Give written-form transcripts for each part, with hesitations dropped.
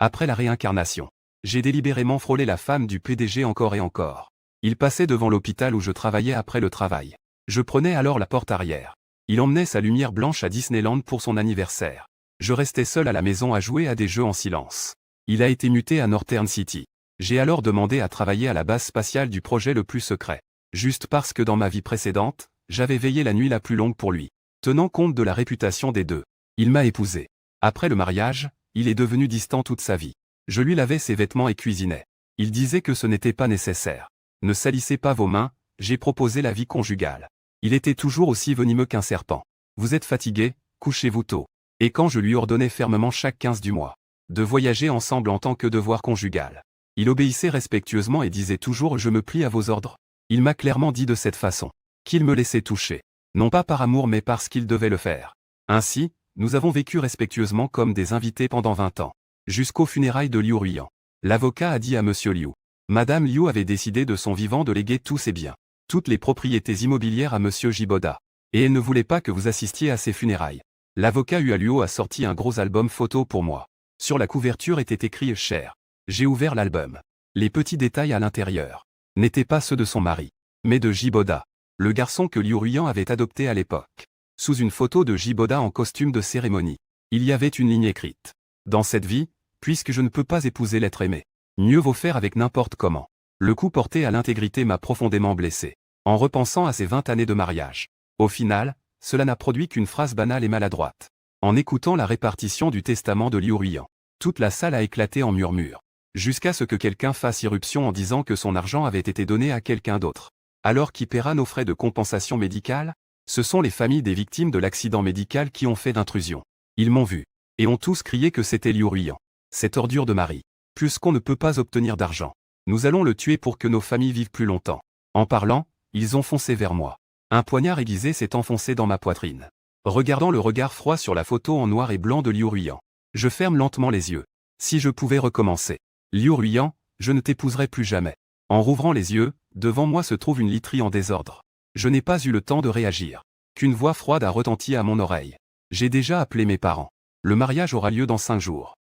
Après la réincarnation, j'ai délibérément frôlé la femme du PDG encore et encore. Il passait devant l'hôpital où je travaillais après le travail. Je prenais alors la porte arrière. Il emmenait sa lumière blanche à Disneyland pour son anniversaire. Je restais seul à la maison à jouer à des jeux en silence. Il a été muté à Northern City. J'ai alors demandé à travailler à la base spatiale du projet le plus secret. Juste parce que dans ma vie précédente, j'avais veillé la nuit la plus longue pour lui. Tenant compte de la réputation des deux, il m'a épousé. Après le mariage, il est devenu distant toute sa vie. Je lui lavais ses vêtements et cuisinais. Il disait que ce n'était pas nécessaire. Ne salissez pas vos mains, j'ai proposé la vie conjugale. Il était toujours aussi venimeux qu'un serpent. Vous êtes fatigué, couchez-vous tôt. Et quand je lui ordonnais fermement chaque 15 du mois de voyager ensemble en tant que devoir conjugal, il obéissait respectueusement et disait toujours « je me plie à vos ordres ». Il m'a clairement dit de cette façon qu'il me laissait toucher, non pas par amour mais parce qu'il devait le faire. Ainsi, nous avons vécu respectueusement comme des invités pendant 20 ans, jusqu'aux funérailles de Liu Ruiyan. L'avocat a dit à Monsieur Liu. Madame Liu avait décidé de son vivant de léguer tous ses biens, toutes les propriétés immobilières à Monsieur Jiboda, et elle ne voulait pas que vous assistiez à ses funérailles. L'avocat Liu a sorti un gros album photo pour moi. Sur la couverture était écrit « Cher ». J'ai ouvert l'album. Les petits détails à l'intérieur n'étaient pas ceux de son mari, mais de Jiboda, le garçon que Liu Ruiyan avait adopté à l'époque. Sous une photo de Jiboda en costume de cérémonie, il y avait une ligne écrite. Dans cette vie, puisque je ne peux pas épouser l'être aimé, mieux vaut faire avec n'importe comment. Le coup porté à l'intégrité m'a profondément blessé, en repensant à ces 20 années de mariage. Au final, cela n'a produit qu'une phrase banale et maladroite. En écoutant la répartition du testament de Liu Ruiyan, toute la salle a éclaté en murmures, jusqu'à ce que quelqu'un fasse irruption en disant que son argent avait été donné à quelqu'un d'autre. Alors qui paiera nos frais de compensation médicale? Ce sont les familles des victimes de l'accident médical qui ont fait d'intrusion. Ils m'ont vu, et ont tous crié que c'était Liu Ruiyan. Cette ordure de mari. Puisqu'on ne peut pas obtenir d'argent, nous allons le tuer pour que nos familles vivent plus longtemps. En parlant, ils ont foncé vers moi. Un poignard aiguisé s'est enfoncé dans ma poitrine. Regardant le regard froid sur la photo en noir et blanc de Liu Ruiyan, je ferme lentement les yeux. Si je pouvais recommencer. Liu Ruiyan, je ne t'épouserai plus jamais. En rouvrant les yeux, devant moi se trouve une literie en désordre. Je n'ai pas eu le temps de réagir. Qu'une voix froide a retenti à mon oreille. J'ai déjà appelé mes parents. Le mariage aura lieu dans 5 jours.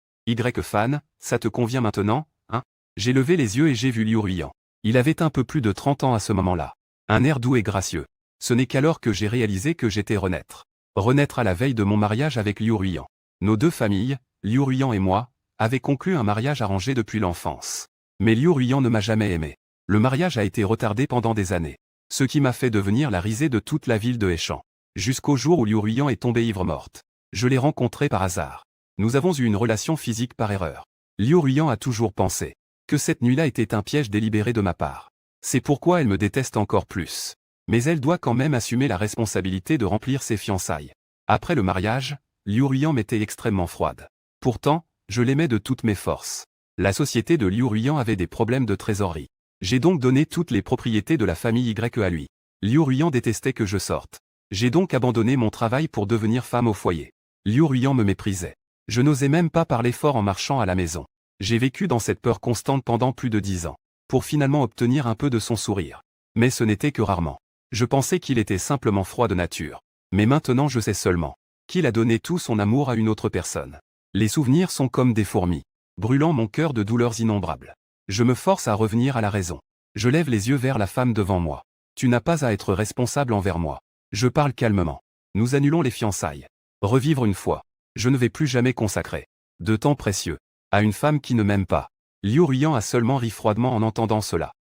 Fan, ça te convient maintenant, hein? J'ai levé les yeux et j'ai vu Liu Ruiyan. Il avait un peu plus de 30 ans à ce moment-là. Un air doux et gracieux. Ce n'est qu'alors que j'ai réalisé que j'étais renaître. Renaître à la veille de mon mariage avec Liu Ruiyan. Nos deux familles, Liu Ruiyan et moi, avaient conclu un mariage arrangé depuis l'enfance. Mais Liu Ruiyan ne m'a jamais aimé. Le mariage a été retardé pendant des années. Ce qui m'a fait devenir la risée de toute la ville de Hechan. Jusqu'au jour où Liu Ruiyan est tombée ivre morte. Je l'ai rencontrée par hasard. Nous avons eu une relation physique par erreur. Liu Ruiyan a toujours pensé que cette nuit-là était un piège délibéré de ma part. C'est pourquoi elle me déteste encore plus. Mais elle doit quand même assumer la responsabilité de remplir ses fiançailles. Après le mariage, Liu Ruiyan m'était extrêmement froide. Pourtant, je l'aimais de toutes mes forces. La société de Liu Ruiyan avait des problèmes de trésorerie. J'ai donc donné toutes les propriétés de la famille Y à lui. Liu Ruiyan détestait que je sorte. J'ai donc abandonné mon travail pour devenir femme au foyer. Liu Ruiyan me méprisait. Je n'osais même pas parler fort en marchant à la maison. J'ai vécu dans cette peur constante pendant plus de 10 ans, pour finalement obtenir un peu de son sourire. Mais ce n'était que rarement. Je pensais qu'il était simplement froid de nature. Mais maintenant je sais seulement qu'il a donné tout son amour à une autre personne. Les souvenirs sont comme des fourmis, brûlant mon cœur de douleurs innombrables. Je me force à revenir à la raison. Je lève les yeux vers la femme devant moi. Tu n'as pas à être responsable envers moi. Je parle calmement. Nous annulons les fiançailles. Revivre une fois. Je ne vais plus jamais consacrer de temps précieux à une femme qui ne m'aime pas. Liu Ruiyan a seulement ri froidement en entendant cela.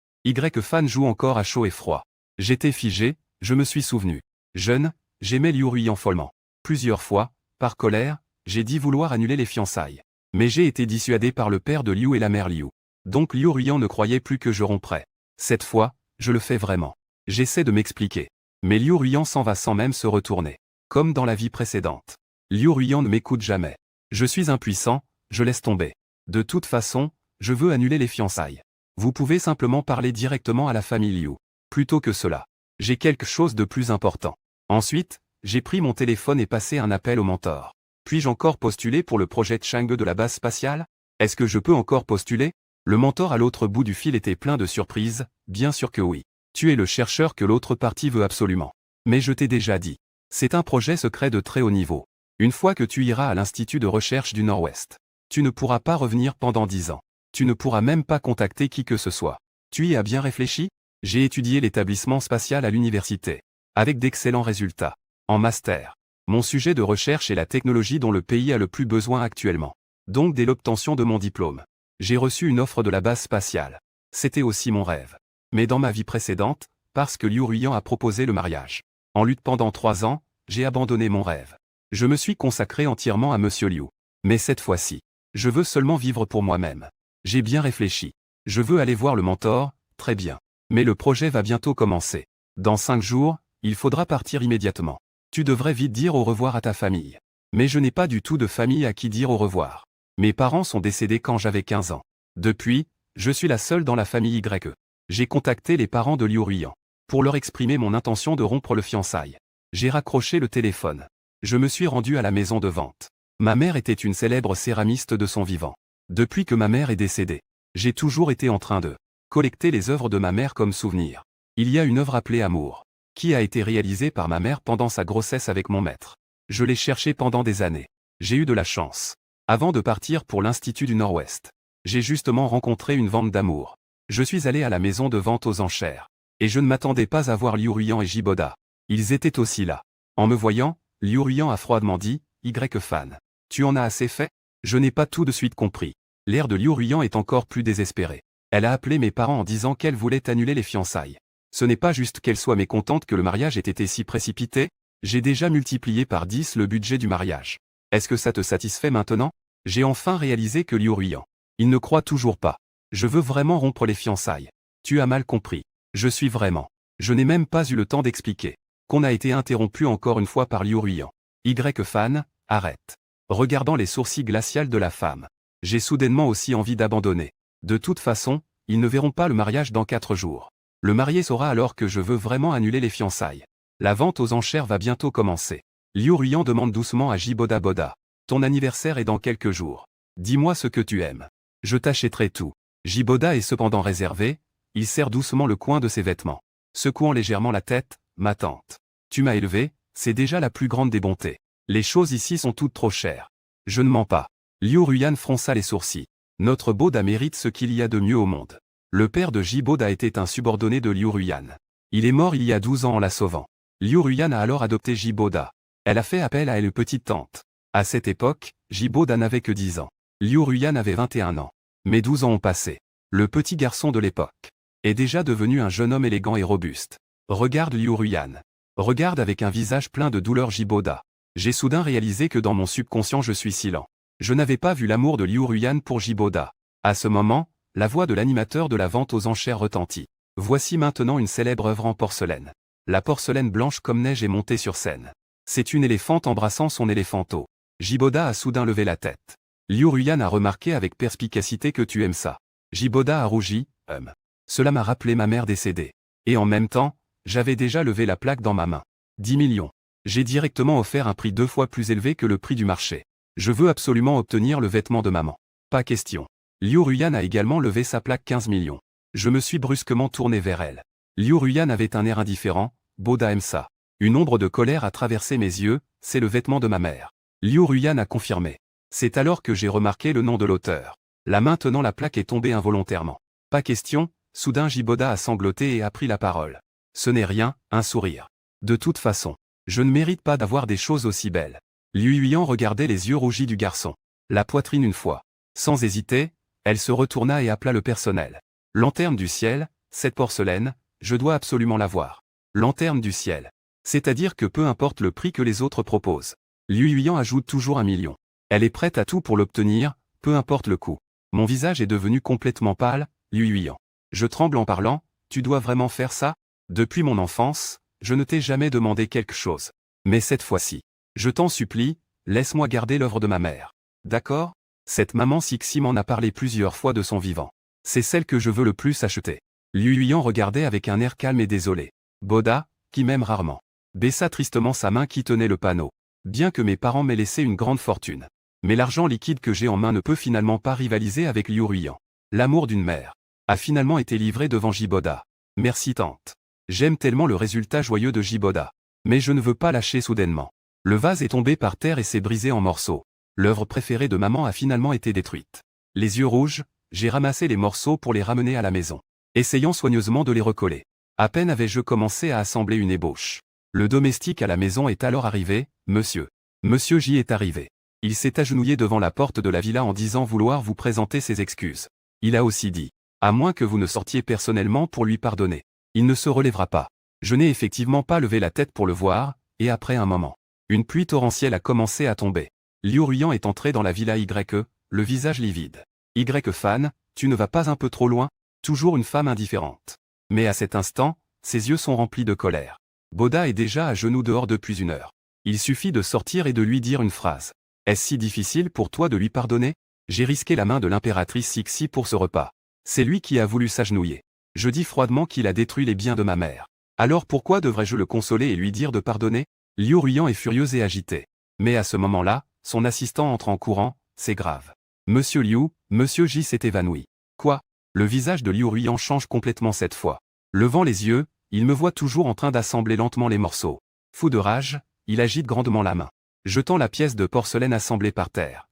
Fan joue encore à chaud et froid. J'étais figé, je me suis souvenu. Jeune, j'aimais Liu Ruiyan follement. Plusieurs fois, par colère, j'ai dit vouloir annuler les fiançailles. Mais j'ai été dissuadé par le père de Liu et la mère Liu. Donc Liu Ruiyan ne croyait plus que je romprais. Cette fois, je le fais vraiment. J'essaie de m'expliquer. Mais Liu Ruiyan s'en va sans même se retourner. Comme dans la vie précédente. Liu Ruiyan ne m'écoute jamais. Je suis impuissant, je laisse tomber. De toute façon, je veux annuler les fiançailles. Vous pouvez simplement parler directement à la famille Liu. Plutôt que cela. J'ai quelque chose de plus important. Ensuite, j'ai pris mon téléphone et passé un appel au mentor. Puis-je encore postuler pour le projet Chang'e de la base spatiale? Est-ce que je peux encore postuler? Le mentor à l'autre bout du fil était plein de surprises, bien sûr que oui. Tu es le chercheur que l'autre partie veut absolument. Mais je t'ai déjà dit. C'est un projet secret de très haut niveau. Une fois que tu iras à l'Institut de recherche du Nord-Ouest, Tu ne pourras pas revenir pendant 10 ans. Tu ne pourras même pas contacter qui que ce soit. Tu y as bien réfléchi? J'ai étudié l'établissement spatial à l'université. Avec d'excellents résultats. En master. Mon sujet de recherche est la technologie dont le pays a le plus besoin actuellement. Donc dès l'obtention de mon diplôme, j'ai reçu une offre de la base spatiale. C'était aussi mon rêve. Mais dans ma vie précédente, parce que Liu Ruiyan a proposé le mariage. En lutte pendant 3 ans, j'ai abandonné mon rêve. Je me suis consacré entièrement à Monsieur Liu. Mais cette fois-ci, je veux seulement vivre pour moi-même. J'ai bien réfléchi. Je veux aller voir le mentor, très bien. Mais le projet va bientôt commencer. Dans 5 jours, il faudra partir immédiatement. Tu devrais vite dire au revoir à ta famille. Mais je n'ai pas du tout de famille à qui dire au revoir. Mes parents sont décédés quand j'avais 15 ans. Depuis, je suis la seule dans la famille YE. J'ai contacté les parents de Liu Ruiyan pour leur exprimer mon intention de rompre le fiançailles. J'ai raccroché le téléphone. Je me suis rendu à la maison de vente. Ma mère était une célèbre céramiste de son vivant. Depuis que ma mère est décédée, j'ai toujours été en train de collecter les œuvres de ma mère comme souvenir. Il y a une œuvre appelée Amour, qui a été réalisée par ma mère pendant sa grossesse avec mon maître. Je l'ai cherchée pendant des années. J'ai eu de la chance. Avant de partir pour l'Institut du Nord-Ouest, j'ai justement rencontré une vente d'Amour. Je suis allé à la maison de vente aux enchères. Et je ne m'attendais pas à voir Liu Ruiyan et Jiboda. Ils étaient aussi là. En me voyant, Liu Ruiyan a froidement dit, Y-fan. Tu en as assez fait? Je n'ai pas tout de suite compris. L'air de Liu Ruiyan est encore plus désespéré. Elle a appelé mes parents en disant qu'elle voulait annuler les fiançailles. Ce n'est pas juste qu'elle soit mécontente que le mariage ait été si précipité. J'ai déjà multiplié par 10 le budget du mariage. Est-ce que ça te satisfait maintenant? J'ai enfin réalisé que Liu Ruiyan. Il ne croit toujours pas. Je veux vraiment rompre les fiançailles. Tu as mal compris. Je suis vraiment. Je n'ai même pas eu le temps d'expliquer. Qu'on a été interrompu encore une fois par Liu Ruiyan. Y-fan, arrête. Regardant les sourcils glaciales de la femme. J'ai soudainement aussi envie d'abandonner. De toute façon, ils ne verront pas le mariage dans 4 jours. Le marié saura alors que je veux vraiment annuler les fiançailles. La vente aux enchères va bientôt commencer. Liu Ruiyan demande doucement à Jiboda Boda. Ton anniversaire est dans quelques jours. Dis-moi ce que tu aimes. Je t'achèterai tout. Jiboda est cependant réservé. Il serre doucement le coin de ses vêtements. Secouant légèrement la tête, ma tante. Tu m'as élevé, c'est déjà la plus grande des bontés. Les choses ici sont toutes trop chères. Je ne mens pas. Liu Ruiyan fronça les sourcils. Notre Boda mérite ce qu'il y a de mieux au monde. Le père de Jiboda était un subordonné de Liu Ruiyan. Il est mort il y a 12 ans en la sauvant. Liu Ruiyan a alors adopté Jiboda. Elle a fait appel à elle petite tante. À cette époque, Jiboda n'avait que 10 ans. Liu Ruiyan avait 21 ans. Mais 12 ans ont passé. Le petit garçon de l'époque est déjà devenu un jeune homme élégant et robuste. Regarde Liu Ruiyan. Regarde avec un visage plein de douleur Jiboda. J'ai soudain réalisé que dans mon subconscient je suis si lent. Je n'avais pas vu l'amour de Liu Ruiyan pour Jiboda. À ce moment, la voix de l'animateur de la vente aux enchères retentit. Voici maintenant une célèbre œuvre en porcelaine. La porcelaine blanche comme neige est montée sur scène. C'est une éléphante embrassant son éléphanteau. Jiboda a soudain levé la tête. Liu Ruiyan a remarqué avec perspicacité que tu aimes ça. Jiboda a rougi, Cela m'a rappelé ma mère décédée. Et en même temps, j'avais déjà levé la plaque dans ma main. 10 millions. J'ai directement offert un prix 2 fois plus élevé que le prix du marché. Je veux absolument obtenir le vêtement de maman. Pas question. Liu Ruiyan a également levé sa plaque 15 millions. Je me suis brusquement tourné vers elle. Liu Ruiyan avait un air indifférent, Boda aime ça. Une ombre de colère a traversé mes yeux, c'est le vêtement de ma mère. Liu Ruiyan a confirmé. C'est alors que j'ai remarqué le nom de l'auteur. La main tenant la plaque est tombée involontairement. Pas question, soudain Jiboda a sangloté et a pris la parole. Ce n'est rien, un sourire. De toute façon, je ne mérite pas d'avoir des choses aussi belles. Liu Ruiyan regardait les yeux rougis du garçon. La poitrine une fois. Sans hésiter, elle se retourna et appela le personnel. Lanterne du ciel, cette porcelaine, je dois absolument la voir. Lanterne du ciel. C'est-à-dire que peu importe le prix que les autres proposent. Liu Ruiyan ajoute toujours 1 million. Elle est prête à tout pour l'obtenir, peu importe le coût. Mon visage est devenu complètement pâle, Liu Ruiyan. Je tremble en parlant, tu dois vraiment faire ça? Depuis mon enfance, je ne t'ai jamais demandé quelque chose. Mais cette fois-ci, je t'en supplie, laisse-moi garder l'œuvre de ma mère. D'accord? Cette maman Sixi m'en a parlé plusieurs fois de son vivant. C'est celle que je veux le plus acheter. Liu Ruiyan regardait avec un air calme et désolé. Boda, qui m'aime rarement, baissa tristement sa main qui tenait le panneau. Bien que mes parents m'aient laissé une grande fortune. Mais l'argent liquide que j'ai en main ne peut finalement pas rivaliser avec Liu Ruiyan. L'amour d'une mère a finalement été livré devant Jiboda. Merci tante. J'aime tellement le résultat joyeux de Jiboda. Mais je ne veux pas lâcher soudainement. Le vase est tombé par terre et s'est brisé en morceaux. L'œuvre préférée de maman a finalement été détruite. Les yeux rouges, j'ai ramassé les morceaux pour les ramener à la maison, essayant soigneusement de les recoller. À peine avais-je commencé à assembler une ébauche. Le domestique à la maison est alors arrivé, monsieur. Monsieur J est arrivé. Il s'est agenouillé devant la porte de la villa en disant vouloir vous présenter ses excuses. Il a aussi dit, à moins que vous ne sortiez personnellement pour lui pardonner. Il ne se relèvera pas. Je n'ai effectivement pas levé la tête pour le voir, et après un moment, une pluie torrentielle a commencé à tomber. Liu Ruyan est entré dans la villa Y, le visage livide. Y fan, tu ne vas pas un peu trop loin? Toujours une femme indifférente. Mais à cet instant, ses yeux sont remplis de colère. Boda est déjà à genoux dehors depuis 1 heure. Il suffit de sortir et de lui dire une phrase. Est-ce si difficile pour toi de lui pardonner? J'ai risqué la main de l'impératrice Cixi pour ce repas. C'est lui qui a voulu s'agenouiller. Je dis froidement qu'il a détruit les biens de ma mère. Alors pourquoi devrais-je le consoler et lui dire de pardonner? Liu Ruyan est furieux et agité. Mais à ce moment-là, son assistant entre en courant, c'est grave. Monsieur Liu, Monsieur J s'est évanoui. Quoi? Le visage de Liu Ruyan change complètement cette fois. Levant les yeux, il me voit toujours en train d'assembler lentement les morceaux. Fou de rage, il agite grandement la main, jetant la pièce de porcelaine assemblée par terre.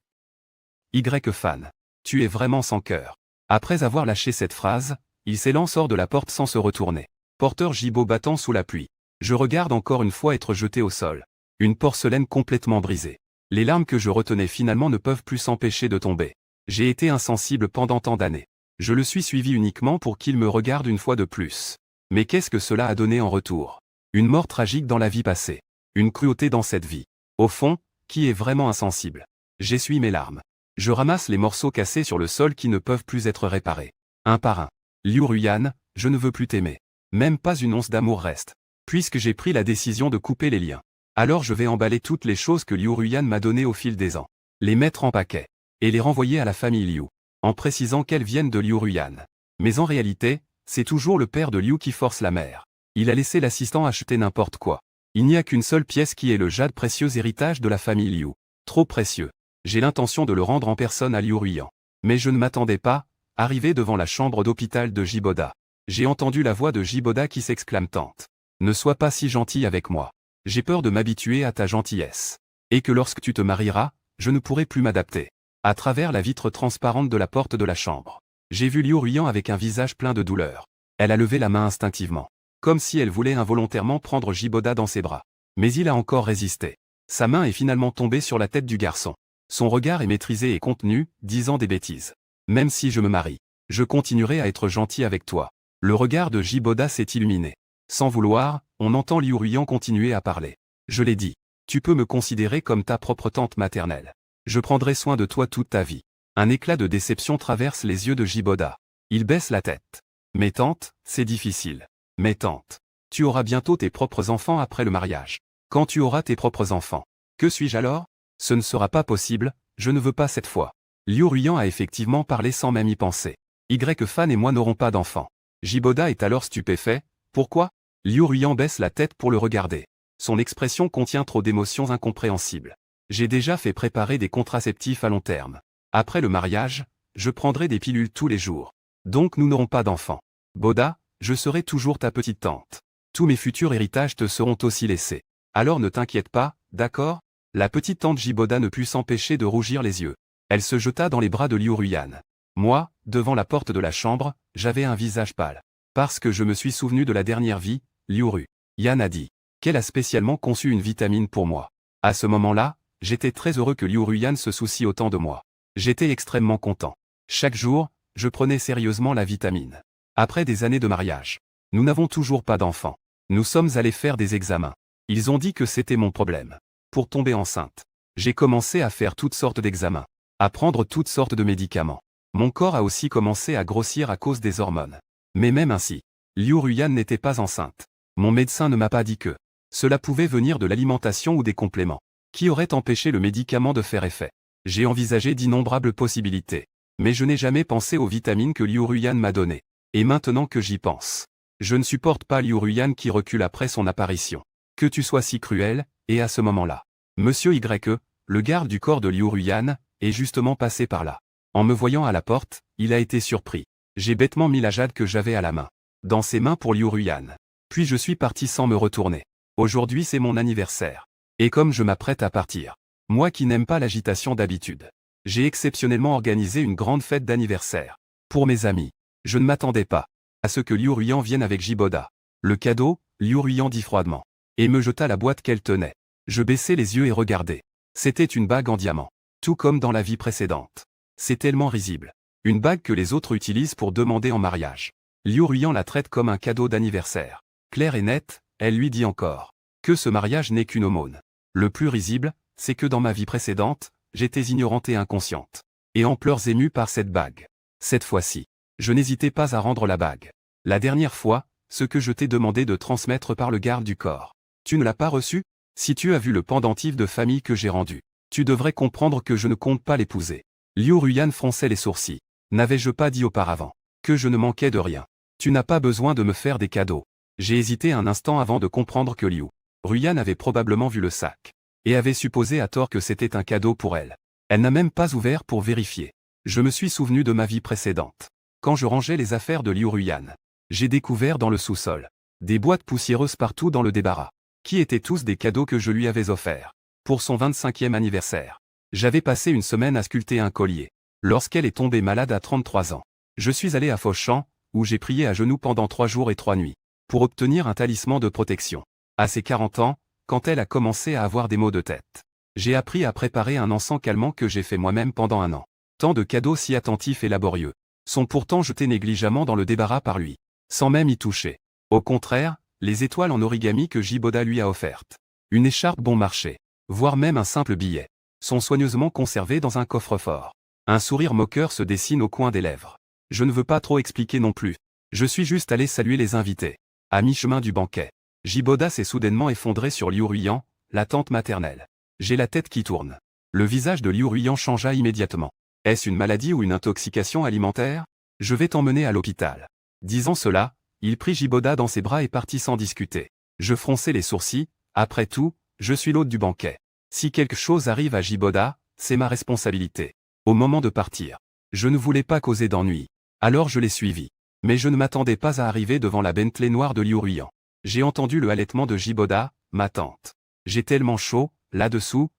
Y fan. Tu es vraiment sans cœur. Après avoir lâché cette phrase, il s'élance hors de la porte sans se retourner. Porteur Jibo battant sous la pluie. Je regarde encore une fois être jeté au sol. Une porcelaine complètement brisée. Les larmes que je retenais finalement ne peuvent plus s'empêcher de tomber. J'ai été insensible pendant tant d'années. Je le suis suivi uniquement pour qu'il me regarde une fois de plus. Mais qu'est-ce que cela a donné en retour? Une mort tragique dans la vie passée. Une cruauté dans cette vie. Au fond, qui est vraiment insensible? J'essuie mes larmes. Je ramasse les morceaux cassés sur le sol qui ne peuvent plus être réparés. Un par un. Liu Ruyan, je ne veux plus t'aimer. Même pas une once d'amour reste. Puisque j'ai pris la décision de couper les liens. Alors je vais emballer toutes les choses que Liu Ruyan m'a données au fil des ans. Les mettre en paquet. Et les renvoyer à la famille Liu. En précisant qu'elles viennent de Liu Ruyan. Mais en réalité, c'est toujours le père de Liu qui force la mère. Il a laissé l'assistant acheter n'importe quoi. Il n'y a qu'une seule pièce qui est le jade précieux héritage de la famille Liu. Trop précieux. J'ai l'intention de le rendre en personne à Liu Ruyan. Mais je ne m'attendais pas, arrivé devant la chambre d'hôpital de Jiboda. J'ai entendu la voix de Jiboda qui s'exclame tante. Ne sois pas si gentil avec moi. J'ai peur de m'habituer à ta gentillesse. Et que lorsque tu te marieras, je ne pourrai plus m'adapter. À travers la vitre transparente de la porte de la chambre, j'ai vu Liu Ruyan avec un visage plein de douleur. Elle a levé la main instinctivement. Comme si elle voulait involontairement prendre Jiboda dans ses bras. Mais il a encore résisté. Sa main est finalement tombée sur la tête du garçon. Son regard est maîtrisé et contenu, disant des bêtises. Même si je me marie, je continuerai à être gentil avec toi. Le regard de Jiboda s'est illuminé. Sans vouloir, on entend Liu Ruyan continuer à parler. Je l'ai dit. Tu peux me considérer comme ta propre tante maternelle. Je prendrai soin de toi toute ta vie. Un éclat de déception traverse les yeux de Jiboda. Il baisse la tête. Mais tante, c'est difficile. Mais tante, tu auras bientôt tes propres enfants après le mariage. Quand tu auras tes propres enfants, que suis-je alors? Ce ne sera pas possible, je ne veux pas cette fois. Liu Ruyan a effectivement parlé sans même y penser. Y fan et moi n'aurons pas d'enfants. Jiboda est alors stupéfait. Pourquoi? Liu Ruyan baisse la tête pour le regarder. Son expression contient trop d'émotions incompréhensibles. J'ai déjà fait préparer des contraceptifs à long terme. Après le mariage, je prendrai des pilules tous les jours. Donc nous n'aurons pas d'enfants. Boda, je serai toujours ta petite tante. Tous mes futurs héritages te seront aussi laissés. Alors ne t'inquiète pas, d'accord? La petite tante Jiboda ne put s'empêcher de rougir les yeux. Elle se jeta dans les bras de Liu Ruyan. Moi, devant la porte de la chambre, j'avais un visage pâle. Parce que je me suis souvenu de la dernière vie, Liu Ruyan a dit qu'elle a spécialement conçu une vitamine pour moi. À ce moment-là, j'étais très heureux que Liu Ruyan se soucie autant de moi. J'étais extrêmement content. Chaque jour, je prenais sérieusement la vitamine. Après des années de mariage, nous n'avons toujours pas d'enfants. Nous sommes allés faire des examens. Ils ont dit que c'était mon problème. Pour tomber enceinte, j'ai commencé à faire toutes sortes d'examens, à prendre toutes sortes de médicaments. Mon corps a aussi commencé à grossir à cause des hormones. Mais même ainsi, Liu Ruyan n'était pas enceinte. Mon médecin ne m'a pas dit que cela pouvait venir de l'alimentation ou des compléments, qui auraient empêché le médicament de faire effet. J'ai envisagé d'innombrables possibilités, mais je n'ai jamais pensé aux vitamines que Liu Ruyan m'a données. Et maintenant que j'y pense, je ne supporte pas Liu Ruyan qui recule après son apparition. Que tu sois si cruel, et à ce moment-là, Monsieur Y, le garde du corps de Liu Ruyan, est justement passé par là. En me voyant à la porte, il a été surpris. J'ai bêtement mis la jade que j'avais à la main, dans ses mains pour Liu Ruyan. Puis je suis parti sans me retourner. Aujourd'hui c'est mon anniversaire. Et comme je m'apprête à partir, Moi qui n'aime pas l'agitation d'habitude. J'ai exceptionnellement organisé une grande fête d'anniversaire. Pour mes amis. Je ne m'attendais pas à ce que Liu Ruyan vienne avec Jiboda. Le cadeau, Liu Ruyan dit froidement. Et me jeta la boîte qu'elle tenait. Je baissai les yeux et regardai. C'était une bague en diamant. Tout comme dans la vie précédente. C'est tellement risible. Une bague que les autres utilisent pour demander en mariage. Liu Ruyan la traite comme un cadeau d'anniversaire. Claire et nette, elle lui dit encore que ce mariage n'est qu'une aumône. Le plus risible, c'est que dans ma vie précédente, j'étais ignorante et inconsciente. Et en pleurs émue par cette bague. Cette fois-ci, je n'hésitais pas à rendre la bague. La dernière fois, ce que je t'ai demandé de transmettre par le garde du corps. Tu ne l'as pas reçu? Si tu as vu le pendentif de famille que j'ai rendu, tu devrais comprendre que je ne compte pas l'épouser. Liu Ruyan fronçait les sourcils. N'avais-je pas dit auparavant que je ne manquais de rien? Tu n'as pas besoin de me faire des cadeaux. J'ai hésité un instant avant de comprendre que Liu Ruyan avait probablement vu le sac. Et avait supposé à tort que c'était un cadeau pour elle. Elle n'a même pas ouvert pour vérifier. Je me suis souvenu de ma vie précédente. Quand je rangeais les affaires de Liu Ruyan, j'ai découvert dans le sous-sol des boîtes poussiéreuses partout dans le débarras, qui étaient tous des cadeaux que je lui avais offerts. Pour son 25e anniversaire. J'avais passé une semaine à sculpter un collier. Lorsqu'elle est tombée malade à 33 ans. Je suis allé à Fauchamp, où j'ai prié à genoux pendant 3 jours et 3 nuits, pour obtenir un talisman de protection. À ses 40 ans, quand elle a commencé à avoir des maux de tête. J'ai appris à préparer un encens calmant que j'ai fait moi-même pendant 1 an. Tant de cadeaux si attentifs et laborieux sont pourtant jetés négligemment dans le débarras par lui, sans même y toucher. Au contraire, les étoiles en origami que Jiboda lui a offertes, une écharpe bon marché, voire même un simple billet, sont soigneusement conservés dans un coffre-fort. Un sourire moqueur se dessine au coin des lèvres. Je ne veux pas trop expliquer non plus. Je suis juste allé saluer les invités. À mi-chemin du banquet, Jiboda s'est soudainement effondré sur Liu Ruyan, la tante maternelle. J'ai la tête qui tourne. Le visage de Liu Ruyan changea immédiatement. Est-ce une maladie ou une intoxication alimentaire? Je vais t'emmener à l'hôpital. Disant cela, il prit Jiboda dans ses bras et partit sans discuter. Je fronçai les sourcils. Après tout, je suis l'hôte du banquet. Si quelque chose arrive à Jiboda, c'est ma responsabilité. Au moment de partir, je ne voulais pas causer d'ennui. Alors je l'ai suivi. Mais je ne m'attendais pas à arriver devant la Bentley noire de Liu Ruyan. J'ai entendu le halètement de Jiboda, ma tante. J'ai tellement chaud, là-dessous,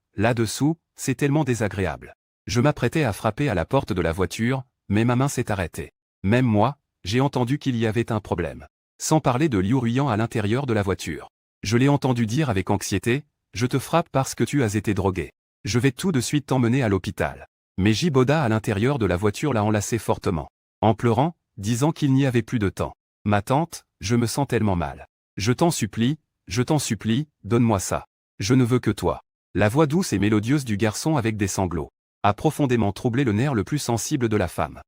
c'est tellement désagréable. Je m'apprêtais à frapper à la porte de la voiture, mais ma main s'est arrêtée. Même moi, j'ai entendu qu'il y avait un problème. Sans parler de Liu Ruyan à l'intérieur de la voiture. Je l'ai entendu dire avec anxiété, je te frappe parce que tu as été drogué. Je vais tout de suite t'emmener à l'hôpital. Mais Jiboda à l'intérieur de la voiture l'a enlacé fortement. En pleurant, disant qu'il n'y avait plus de temps. Ma tante, je me sens tellement mal. Je t'en supplie, donne-moi ça. Je ne veux que toi. La voix douce et mélodieuse du garçon avec des sanglots a profondément troublé le nerf le plus sensible de la femme.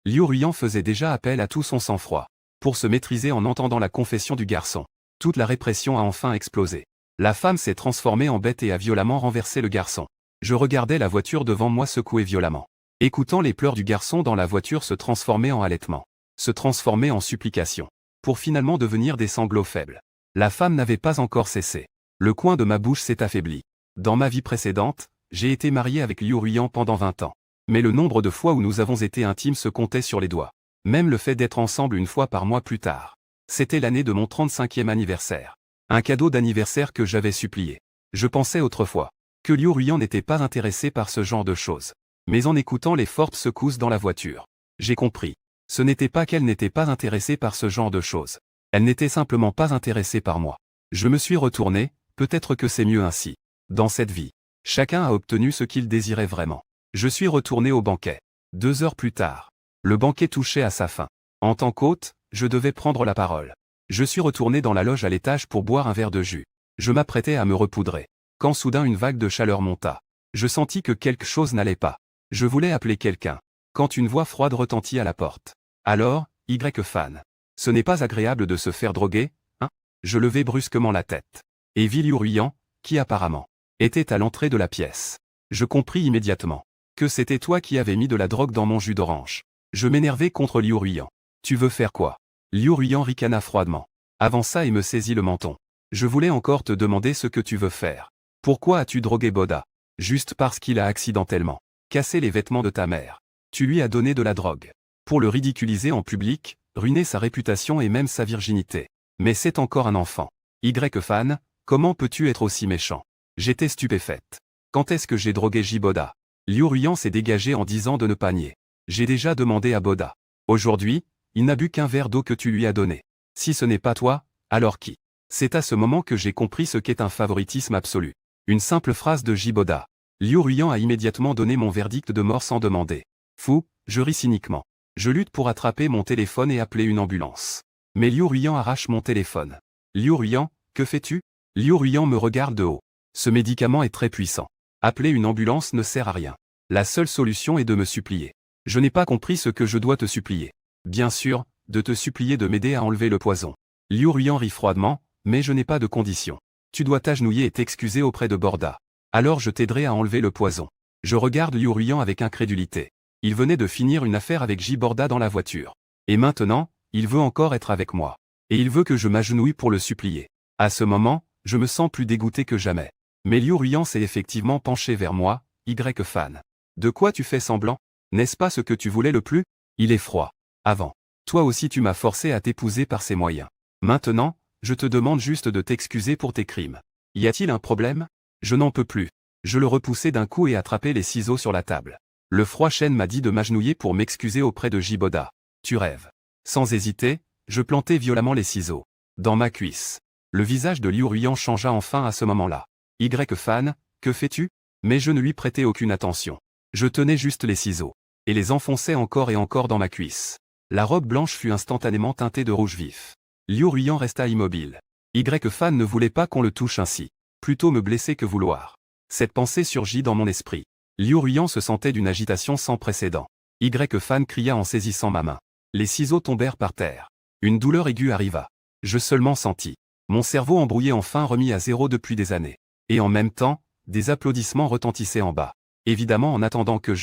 Liu Ruyan faisait déjà appel à tout son sang-froid pour se maîtriser en entendant la confession du garçon. Toute la répression a enfin explosé. La femme s'est transformée en bête et a violemment renversé le garçon. Je regardais la voiture devant moi secouer violemment. Écoutant les pleurs du garçon dans la voiture se transformer en halètement. Se transformer en supplication. Pour finalement devenir des sanglots faibles. La femme n'avait pas encore cessé. Le coin de ma bouche s'est affaibli. Dans ma vie précédente, j'ai été marié avec Liu Ruyan pendant 20 ans. Mais le nombre de fois où nous avons été intimes se comptait sur les doigts. Même le fait d'être ensemble une fois par mois plus tard. C'était l'année de mon 35e anniversaire. Un cadeau d'anniversaire que j'avais supplié. Je pensais autrefois que Liu Ruyan n'était pas intéressé par ce genre de choses. Mais en écoutant les fortes secousses dans la voiture, j'ai compris. Ce n'était pas qu'elle n'était pas intéressée par ce genre de choses. Elle n'était simplement pas intéressée par moi. Je me suis retourné, peut-être que c'est mieux ainsi. Dans cette vie, chacun a obtenu ce qu'il désirait vraiment. Je suis retourné au banquet. 2 heures plus tard, le banquet touchait à sa fin. En tant qu'hôte, je devais prendre la parole. Je suis retourné dans la loge à l'étage pour boire un verre de jus. Je m'apprêtais à me repoudrer. Quand soudain une vague de chaleur monta. Je sentis que quelque chose n'allait pas. Je voulais appeler quelqu'un. Quand une voix froide retentit à la porte. Alors, Y-Fan. Ce n'est pas agréable de se faire droguer, hein? Je levai brusquement la tête. Et vis Liu Ruyan, qui apparemment était à l'entrée de la pièce. Je compris immédiatement que c'était toi qui avais mis de la drogue dans mon jus d'orange. Je m'énervai contre Liu Ruyan. Tu veux faire quoi? Liu Ruyan ricana froidement. Avança et me saisit le menton. Je voulais encore te demander ce que tu veux faire. Pourquoi as-tu drogué Boda? Juste parce qu'il a accidentellement cassé les vêtements de ta mère. Tu lui as donné de la drogue. Pour le ridiculiser en public, ruiner sa réputation et même sa virginité. Mais c'est encore un enfant. Y-Fan, comment peux-tu être aussi méchant? J'étais stupéfaite. Quand est-ce que j'ai drogué J-Boda? Liu Ruyan s'est dégagé en disant de ne pas nier. J'ai déjà demandé à Boda. Aujourd'hui, il n'a bu qu'un verre d'eau que tu lui as donné. Si ce n'est pas toi, alors qui? C'est à ce moment que j'ai compris ce qu'est un favoritisme absolu. Une simple phrase de J-Boda. Liu Ruyan a immédiatement donné mon verdict de mort sans demander. Fou, je ris cyniquement. Je lutte pour attraper mon téléphone et appeler une ambulance. Mais Liu Ruyan arrache mon téléphone. Liu Ruyan, que fais-tu? Liu Ruyan me regarde de haut. Ce médicament est très puissant. Appeler une ambulance ne sert à rien. La seule solution est de me supplier. Je n'ai pas compris ce que je dois te supplier. Bien sûr, de te supplier de m'aider à enlever le poison. Liu Ruyan rit froidement, mais je n'ai pas de condition. Tu dois t'agenouiller et t'excuser auprès de Boda. Alors je t'aiderai à enlever le poison. Je regarde Liu Ruyan avec incrédulité. Il venait de finir une affaire avec J-Boda dans la voiture. Et maintenant, il veut encore être avec moi. Et il veut que je m'agenouille pour le supplier. À ce moment, je me sens plus dégoûté que jamais. Mais Liu Ruyan s'est effectivement penché vers moi, Y-Fan. De quoi tu fais semblant? N'est-ce pas ce que tu voulais le plus? Il est froid. Avant. Toi aussi tu m'as forcé à t'épouser par ces moyens. Maintenant, je te demande juste de t'excuser pour tes crimes. Y a-t-il un problème? Je n'en peux plus. Je le repoussai d'un coup et attrapai les ciseaux sur la table. Le froid chêne m'a dit de m'agenouiller pour m'excuser auprès de J-Boda. Tu rêves. Sans hésiter, je plantai violemment les ciseaux. Dans ma cuisse. Le visage de Liu Ruyan changea enfin à ce moment-là. Y-Fan, que fais-tu? Mais je ne lui prêtais aucune attention. Je tenais juste les ciseaux. Et les enfonçais encore et encore dans ma cuisse. La robe blanche fut instantanément teintée de rouge vif. Liu Ruyan resta immobile. Y-Fan ne voulait pas qu'on le touche ainsi. Plutôt me blesser que vouloir. Cette pensée surgit dans mon esprit. Liu Ruyan se sentait d'une agitation sans précédent. Y-Fan cria en saisissant ma main. Les ciseaux tombèrent par terre. Une douleur aiguë arriva. Je seulement sentis. Mon cerveau embrouillé enfin remis à zéro depuis des années. Et en même temps, des applaudissements retentissaient en bas. Évidemment en attendant que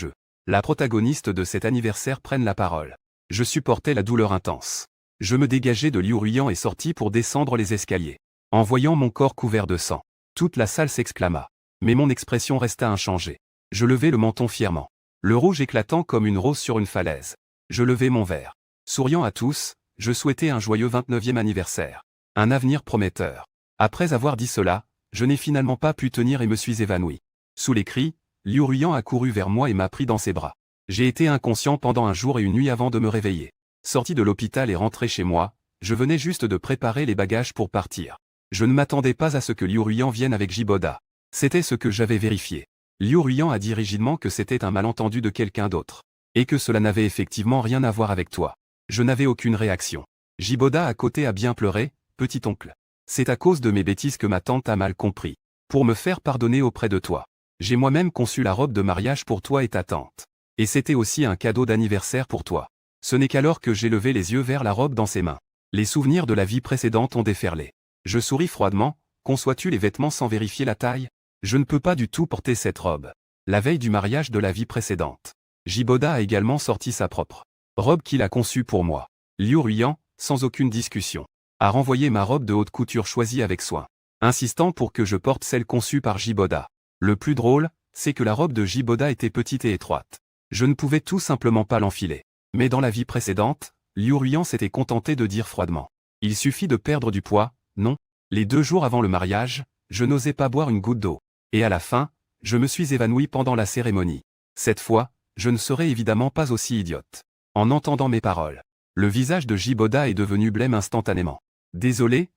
la protagoniste de cet anniversaire, prenne la parole. Je supportais la douleur intense. Je me dégageai de Liu Ruyan et sortis pour descendre les escaliers. En voyant mon corps couvert de sang, toute la salle s'exclama. Mais mon expression resta inchangée. Je levai le menton fièrement. Le rouge éclatant comme une rose sur une falaise. Je levai mon verre. Souriant à tous, je souhaitais un joyeux 29e anniversaire. Un avenir prometteur. Après avoir dit cela, je n'ai finalement pas pu tenir et me suis évanoui. Sous les cris, Liu Ruyan accourut vers moi et m'a pris dans ses bras. J'ai été inconscient pendant un jour et une nuit avant de me réveiller. Sorti de l'hôpital et rentré chez moi, je venais juste de préparer les bagages pour partir. Je ne m'attendais pas à ce que Liu Ruyan vienne avec J-Boda. C'était ce que j'avais vérifié. Liu Ruyan a dit rigidement que c'était un malentendu de quelqu'un d'autre. Et que cela n'avait effectivement rien à voir avec toi. Je n'avais aucune réaction. J-Boda à côté a bien pleuré, petit oncle. C'est à cause de mes bêtises que ma tante a mal compris. Pour me faire pardonner auprès de toi. J'ai moi-même conçu la robe de mariage pour toi et ta tante. Et c'était aussi un cadeau d'anniversaire pour toi. Ce n'est qu'alors que j'ai levé les yeux vers la robe dans ses mains. Les souvenirs de la vie précédente ont déferlé. Je souris froidement. Conçois-tu les vêtements sans vérifier la taille? Je ne peux pas du tout porter cette robe. La veille du mariage de la vie précédente. J-Boda a également sorti sa propre robe qu'il a conçue pour moi. Liu Ruyan, sans aucune discussion, a renvoyé ma robe de haute couture choisie avec soin, insistant pour que je porte celle conçue par J-Boda. Le plus drôle, c'est que la robe de J-Boda était petite et étroite. Je ne pouvais tout simplement pas l'enfiler. Mais dans la vie précédente, Liu Ruyan s'était contenté de dire froidement. Il suffit de perdre du poids, non? Les 2 jours avant le mariage, je n'osais pas boire une goutte d'eau. Et à la fin, je me suis évanoui pendant la cérémonie. Cette fois, je ne serai évidemment pas aussi idiote. En entendant mes paroles, le visage de J-Boda est devenu blême instantanément. Désolé,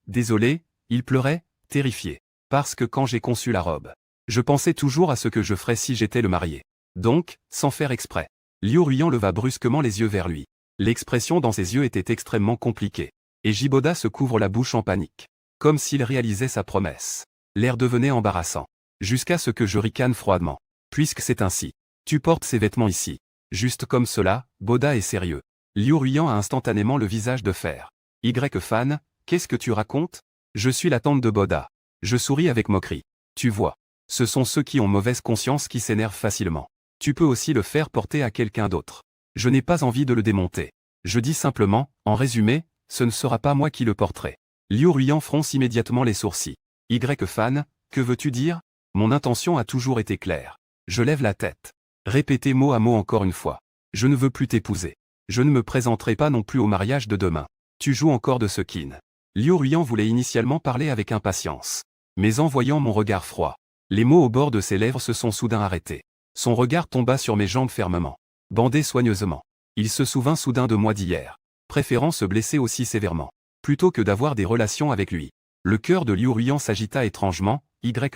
il pleurait, terrifié. Parce que quand j'ai conçu la robe, je pensais toujours à ce que je ferais si j'étais le marié. Donc, sans faire exprès, Liu Ruyan leva brusquement les yeux vers lui. L'expression dans ses yeux était extrêmement compliquée. Et J-Boda se couvre la bouche en panique. Comme s'il réalisait sa promesse. L'air devenait embarrassant. Jusqu'à ce que je ricane froidement. Puisque c'est ainsi. Tu portes ces vêtements ici. Juste comme cela, Boda est sérieux. Liu Ruyan a instantanément le visage de fer. Y-Fan, qu'est-ce que tu racontes? Je suis la tante de Boda. Je souris avec moquerie. Tu vois. Ce sont ceux qui ont mauvaise conscience qui s'énervent facilement. Tu peux aussi le faire porter à quelqu'un d'autre. Je n'ai pas envie de le démonter. Je dis simplement, en résumé, ce ne sera pas moi qui le porterai. Liu Ruyan fronce immédiatement les sourcils. Y-Fan, que veux-tu dire? Mon intention a toujours été claire. Je lève la tête. Répétez mot à mot encore une fois. Je ne veux plus t'épouser. Je ne me présenterai pas non plus au mariage de demain. Tu joues encore de ce kin. Liu Ruyan voulait initialement parler avec impatience. Mais en voyant mon regard froid, Les mots au bord de ses lèvres se sont soudain arrêtés. Son regard tomba sur mes jambes fermement, bandées soigneusement. Il se souvint soudain de moi d'hier, préférant se blesser aussi sévèrement, plutôt que d'avoir des relations avec lui. Le cœur de Liu Ruyan s'agita étrangement,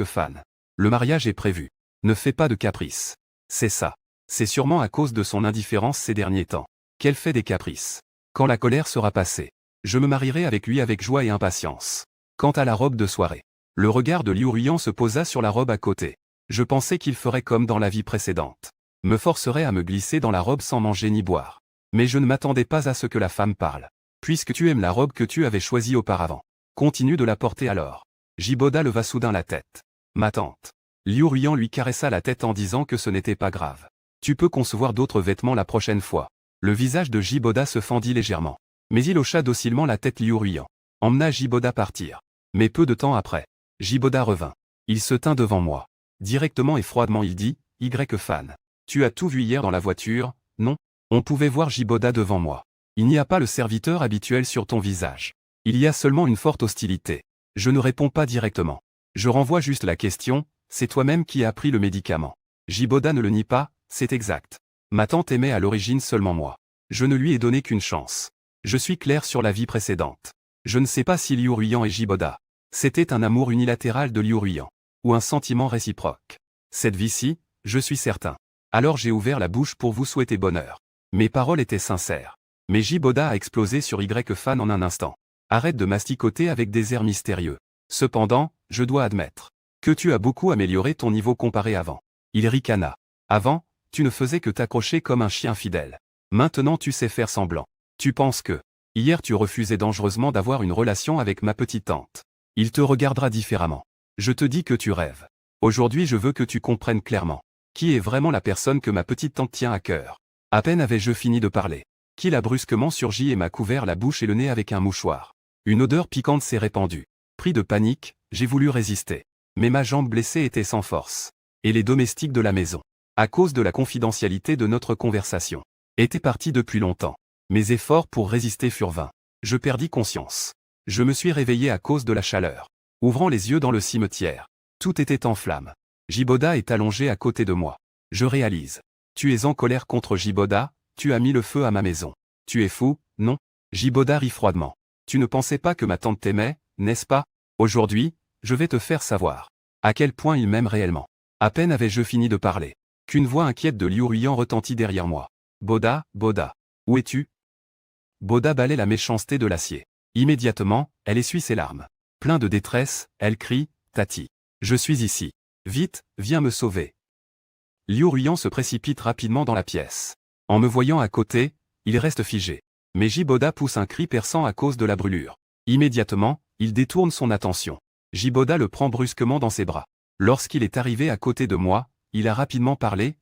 Fan. Le mariage est prévu. Ne fais pas de caprices. C'est ça. C'est sûrement à cause de son indifférence ces derniers temps. Qu'elle fait des caprices. Quand la colère sera passée, je me marierai avec lui avec joie et impatience. Quant à la robe de soirée, le regard de Liu Ruyan se posa sur la robe à côté. Je pensais qu'il ferait comme dans la vie précédente. Me forcerait à me glisser dans la robe sans manger ni boire. Mais je ne m'attendais pas à ce que la femme parle. Puisque tu aimes la robe que tu avais choisie auparavant, continue de la porter alors. Jiboda leva soudain la tête. Ma tante. Liu Ruyan lui caressa la tête en disant que ce n'était pas grave. Tu peux concevoir d'autres vêtements la prochaine fois. Le visage de Jiboda se fendit légèrement. Mais il hocha docilement la tête. Liu Ruyan emmena Jiboda partir. Mais peu de temps après, Jiboda revint. Il se tint devant moi. Directement et froidement il dit, Fan. Tu as tout vu hier dans la voiture, non? On pouvait voir Jiboda devant moi. Il n'y a pas le serviteur habituel sur ton visage. Il y a seulement une forte hostilité. Je ne réponds pas directement. Je renvoie juste la question, c'est toi-même qui as pris le médicament. Jiboda ne le nie pas, c'est exact. Ma tante aimait à l'origine seulement moi. Je ne lui ai donné qu'une chance. Je suis clair sur la vie précédente. Je ne sais pas si Liu Ruyan et Jiboda. C'était un amour unilatéral de Liu Ruyan. Ou un sentiment réciproque. Cette vie-ci, je suis certain. Alors j'ai ouvert la bouche pour vous souhaiter bonheur. Mes paroles étaient sincères. Mais Jiboda a explosé sur Fan en un instant. Arrête de masticoter avec des airs mystérieux. Cependant, je dois admettre que tu as beaucoup amélioré ton niveau comparé avant. Il ricana. Avant, tu ne faisais que t'accrocher comme un chien fidèle. Maintenant tu sais faire semblant. Tu penses que hier tu refusais dangereusement d'avoir une relation avec ma petite tante. Il te regardera différemment. Je te dis que tu rêves. Aujourd'hui je veux que tu comprennes clairement qui est vraiment la personne que ma petite tante tient à cœur. À peine avais-je fini de parler qu'il a brusquement surgi et m'a couvert la bouche et le nez avec un mouchoir. Une odeur piquante s'est répandue. Pris de panique, j'ai voulu résister. Mais ma jambe blessée était sans force. Et les domestiques de la maison, à cause de la confidentialité de notre conversation, étaient partis depuis longtemps. Mes efforts pour résister furent vains. Je perdis conscience. Je me suis réveillé à cause de la chaleur. Ouvrant les yeux dans le cimetière, tout était en flammes. Jiboda est allongé à côté de moi. Je réalise. Tu es en colère contre Jiboda, tu as mis le feu à ma maison. Tu es fou, non? Jiboda rit froidement. Tu ne pensais pas que ma tante t'aimait, n'est-ce pas? Aujourd'hui, je vais te faire savoir à quel point il m'aime réellement. À peine avais-je fini de parler qu'une voix inquiète de Liu Ruyan retentit derrière moi. Boda, Boda. Où es-tu? Boda balait la méchanceté de l'acier. Immédiatement, elle essuie ses larmes. Plein de détresse, elle crie, Tati. Je suis ici. Vite, viens me sauver. Liu Ruyan se précipite rapidement dans la pièce. En me voyant à côté, il reste figé. Mais Jiboda pousse un cri perçant à cause de la brûlure. Immédiatement, il détourne son attention. Jiboda le prend brusquement dans ses bras. Lorsqu'il est arrivé à côté de moi, il a rapidement parlé,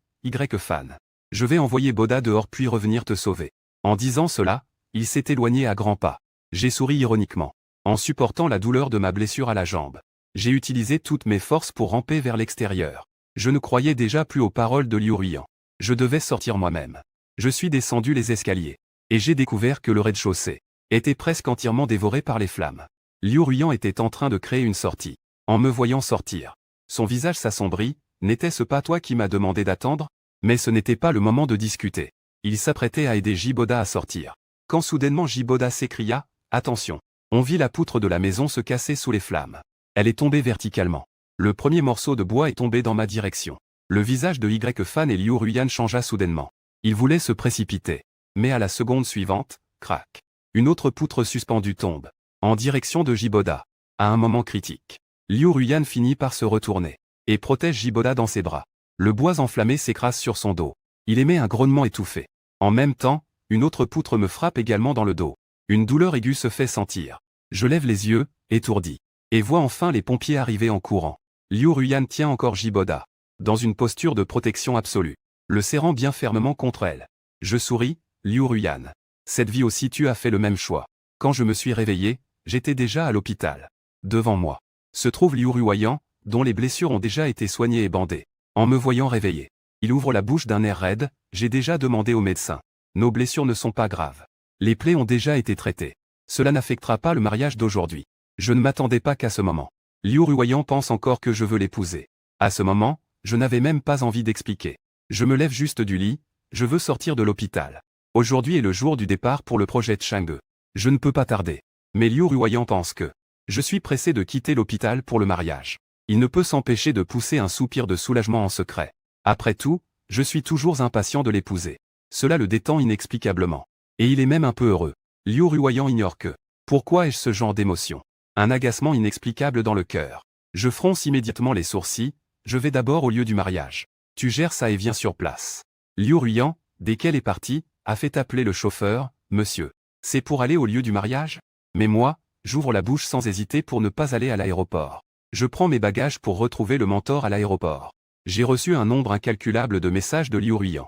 Fan. Je vais envoyer Boda dehors puis revenir te sauver. En disant cela, il s'est éloigné à grands pas. J'ai souri ironiquement. En supportant la douleur de ma blessure à la jambe. J'ai utilisé toutes mes forces pour ramper vers l'extérieur. Je ne croyais déjà plus aux paroles de Liu Ruyan. Je devais sortir moi-même. Je suis descendu les escaliers. Et j'ai découvert que le rez-de-chaussée était presque entièrement dévoré par les flammes. Liu Ruyan était en train de créer une sortie. En me voyant sortir, son visage s'assombrit. N'était-ce pas toi qui m'as demandé d'attendre? Mais ce n'était pas le moment de discuter. Il s'apprêtait à aider Jiboda à sortir. Quand soudainement Jiboda s'écria, attention. On vit la poutre de la maison se casser sous les flammes. Elle est tombée verticalement. Le premier morceau de bois est tombé dans ma direction. Le visage de Fan et Liu Ruyan changea soudainement. Il voulait se précipiter. Mais à la seconde suivante, crac. Une autre poutre suspendue tombe. En direction de Jiboda. À un moment critique. Liu Ruyan finit par se retourner. Et protège Jiboda dans ses bras. Le bois enflammé s'écrase sur son dos. Il émet un grognement étouffé. En même temps, une autre poutre me frappe également dans le dos. Une douleur aiguë se fait sentir. Je lève les yeux, étourdi. Et vois enfin les pompiers arriver en courant. Liu Ruyan tient encore Jiboda. Dans une posture de protection absolue. Le serrant bien fermement contre elle. Je souris, Liu Ruyan. Cette vie aussi tu as fait le même choix. Quand je me suis réveillé, j'étais déjà à l'hôpital. Devant moi se trouve Liu Ruyan, dont les blessures ont déjà été soignées et bandées. En me voyant réveillé, il ouvre la bouche d'un air raide, j'ai déjà demandé au médecin. Nos blessures ne sont pas graves. Les plaies ont déjà été traitées. Cela n'affectera pas le mariage d'aujourd'hui. Je ne m'attendais pas qu'à ce moment. Liu Ruyan pense encore que je veux l'épouser. À ce moment, je n'avais même pas envie d'expliquer. Je me lève juste du lit, je veux sortir de l'hôpital. Aujourd'hui est le jour du départ pour le projet de Chang'e. Je ne peux pas tarder. Mais Liu Ruoyan pense que je suis pressé de quitter l'hôpital pour le mariage. Il ne peut s'empêcher de pousser un soupir de soulagement en secret. Après tout, je suis toujours impatient de l'épouser. Cela le détend inexplicablement. Et il est même un peu heureux. Liu Ruoyan ignore que. Pourquoi ai-je ce genre d'émotion? Un agacement inexplicable dans le cœur. Je fronce immédiatement les sourcils, je vais d'abord au lieu du mariage. Tu gères ça et viens sur place. Liu Ruoyan, dès qu'elle est partie, a fait appeler le chauffeur, monsieur. C'est pour aller au lieu du mariage? Mais moi, j'ouvre la bouche sans hésiter pour ne pas aller à l'aéroport. Je prends mes bagages pour retrouver le mentor à l'aéroport. J'ai reçu un nombre incalculable de messages de Liu Ruoyan.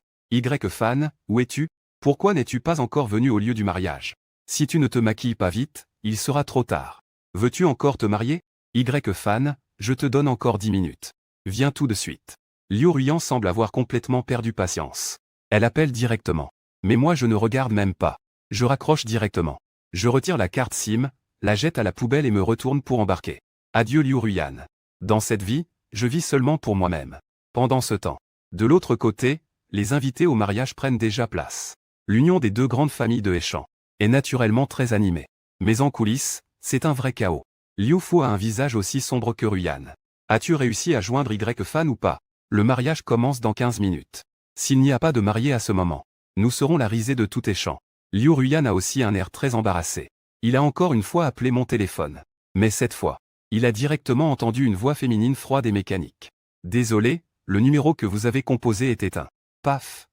Fan, où es-tu? Pourquoi n'es-tu pas encore venu au lieu du mariage? Si tu ne te maquilles pas vite, il sera trop tard. Veux-tu encore te marier? Fan, je te donne encore 10 minutes. Viens tout de suite. Liu Ruoyan semble avoir complètement perdu patience. Elle appelle directement. Mais moi je ne regarde même pas. Je raccroche directement. Je retire la carte SIM, la jette à la poubelle et me retourne pour embarquer. Adieu Liu Ruoyan. Dans cette vie, je vis seulement pour moi-même. Pendant ce temps, de l'autre côté, les invités au mariage prennent déjà place. L'union des deux grandes familles de Hechan est naturellement très animée. Mais en coulisses, c'est un vrai chaos. Liu Fu a un visage aussi sombre que Ruoyan. As-tu réussi à joindre Fan ou pas? Le mariage commence dans 15 minutes. S'il n'y a pas de marié à ce moment, nous serons la risée de tout Hechan. Liu Ruoyan a aussi un air très embarrassé. Il a encore une fois appelé mon téléphone. Mais cette fois, il a directement entendu une voix féminine froide et mécanique. Désolé, le numéro que vous avez composé est éteint. Paf.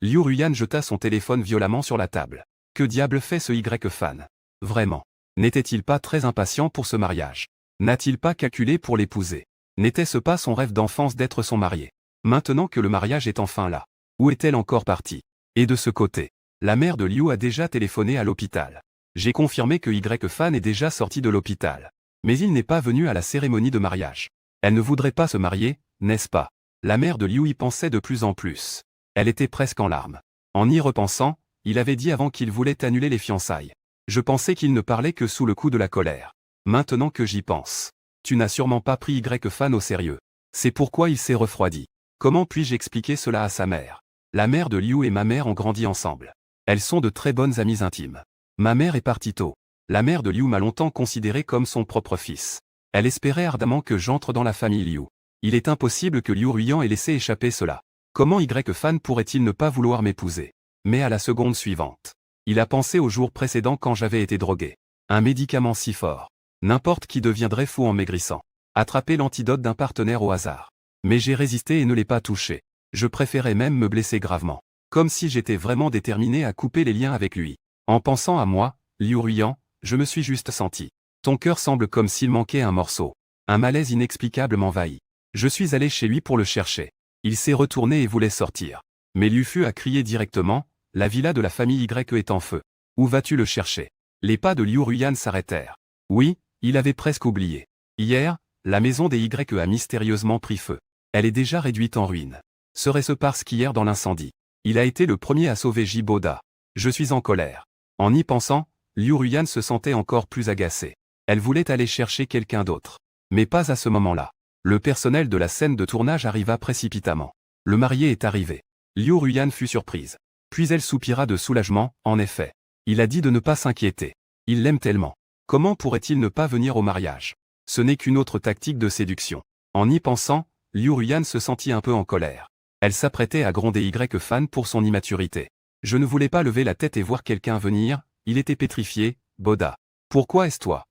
Liu Ruoyan jeta son téléphone violemment sur la table. Que diable fait ce Fan? Vraiment. N'était-il pas très impatient pour ce mariage? N'a-t-il pas calculé pour l'épouser? N'était-ce pas son rêve d'enfance d'être son marié? Maintenant que le mariage est enfin là, où est-elle encore partie? Et de ce côté, la mère de Liu a déjà téléphoné à l'hôpital. J'ai confirmé que Fan est déjà sorti de l'hôpital. Mais il n'est pas venu à la cérémonie de mariage. Elle ne voudrait pas se marier, n'est-ce pas? La mère de Liu y pensait de plus en plus. Elle était presque en larmes. En y repensant, il avait dit avant qu'il voulait annuler les fiançailles. Je pensais qu'il ne parlait que sous le coup de la colère. Maintenant que j'y pense, tu n'as sûrement pas pris Fan au sérieux. C'est pourquoi il s'est refroidi. Comment puis-je expliquer cela à sa mère? La mère de Liu et ma mère ont grandi ensemble. Elles sont de très bonnes amies intimes. Ma mère est partie tôt. La mère de Liu m'a longtemps considéré comme son propre fils. Elle espérait ardemment que j'entre dans la famille Liu. Il est impossible que Liu Ruoyan ait laissé échapper cela. Comment Fan pourrait-il ne pas vouloir m'épouser? Mais à la seconde suivante, il a pensé au jour précédent quand j'avais été drogué. Un médicament si fort. N'importe qui deviendrait fou en maigrissant. Attraper l'antidote d'un partenaire au hasard. Mais j'ai résisté et ne l'ai pas touché. Je préférais même me blesser gravement. Comme si j'étais vraiment déterminé à couper les liens avec lui. En pensant à moi, Liu Ruoyan, je me suis juste senti. Ton cœur semble comme s'il manquait un morceau. Un malaise inexplicable m'envahit. Je suis allé chez lui pour le chercher. Il s'est retourné et voulait sortir. Mais Liu Fu a crié directement, la villa de la famille Y est en feu. Où vas-tu le chercher? Les pas de Liu Ruoyan s'arrêtèrent. Oui, il avait presque oublié. Hier, la maison des Y a mystérieusement pris feu. Elle est déjà réduite en ruine. Serait-ce parce qu'hier dans l'incendie, il a été le premier à sauver Jiboda? Je suis en colère. En y pensant, Liu Ruoyan se sentait encore plus agacé. Elle voulait aller chercher quelqu'un d'autre. Mais pas à ce moment-là. Le personnel de la scène de tournage arriva précipitamment. Le marié est arrivé. Liu Ruoyan fut surprise. Puis elle soupira de soulagement, en effet. Il a dit de ne pas s'inquiéter. Il l'aime tellement. Comment pourrait-il ne pas venir au mariage? Ce n'est qu'une autre tactique de séduction. En y pensant, Liu Ruoyan se sentit un peu en colère. Elle s'apprêtait à gronder Fan pour son immaturité. Je ne voulais pas lever la tête et voir quelqu'un venir, il était pétrifié, Boda. Pourquoi est-ce toi?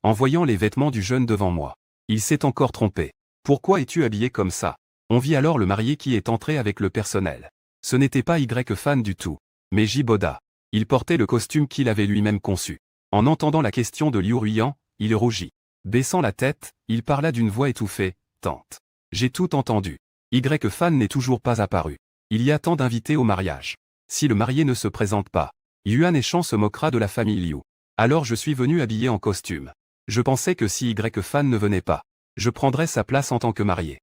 En voyant les vêtements du jeune devant moi, il s'est encore trompé. Pourquoi es-tu habillé comme ça? On vit alors le marié qui est entré avec le personnel. Ce n'était pas Fan du tout, mais Jiboda. Il portait le costume qu'il avait lui-même conçu. En entendant la question de Liu Ruoyan, il rougit. Baissant la tête, il parla d'une voix étouffée, « Tante. J'ai tout entendu. Fan n'est toujours pas apparu. Il y a tant d'invités au mariage. Si le marié ne se présente pas, Yuan Hechan se moquera de la famille Liu. Alors je suis venu habillé en costume. Je pensais que si Fan ne venait pas, je prendrais sa place en tant que marié.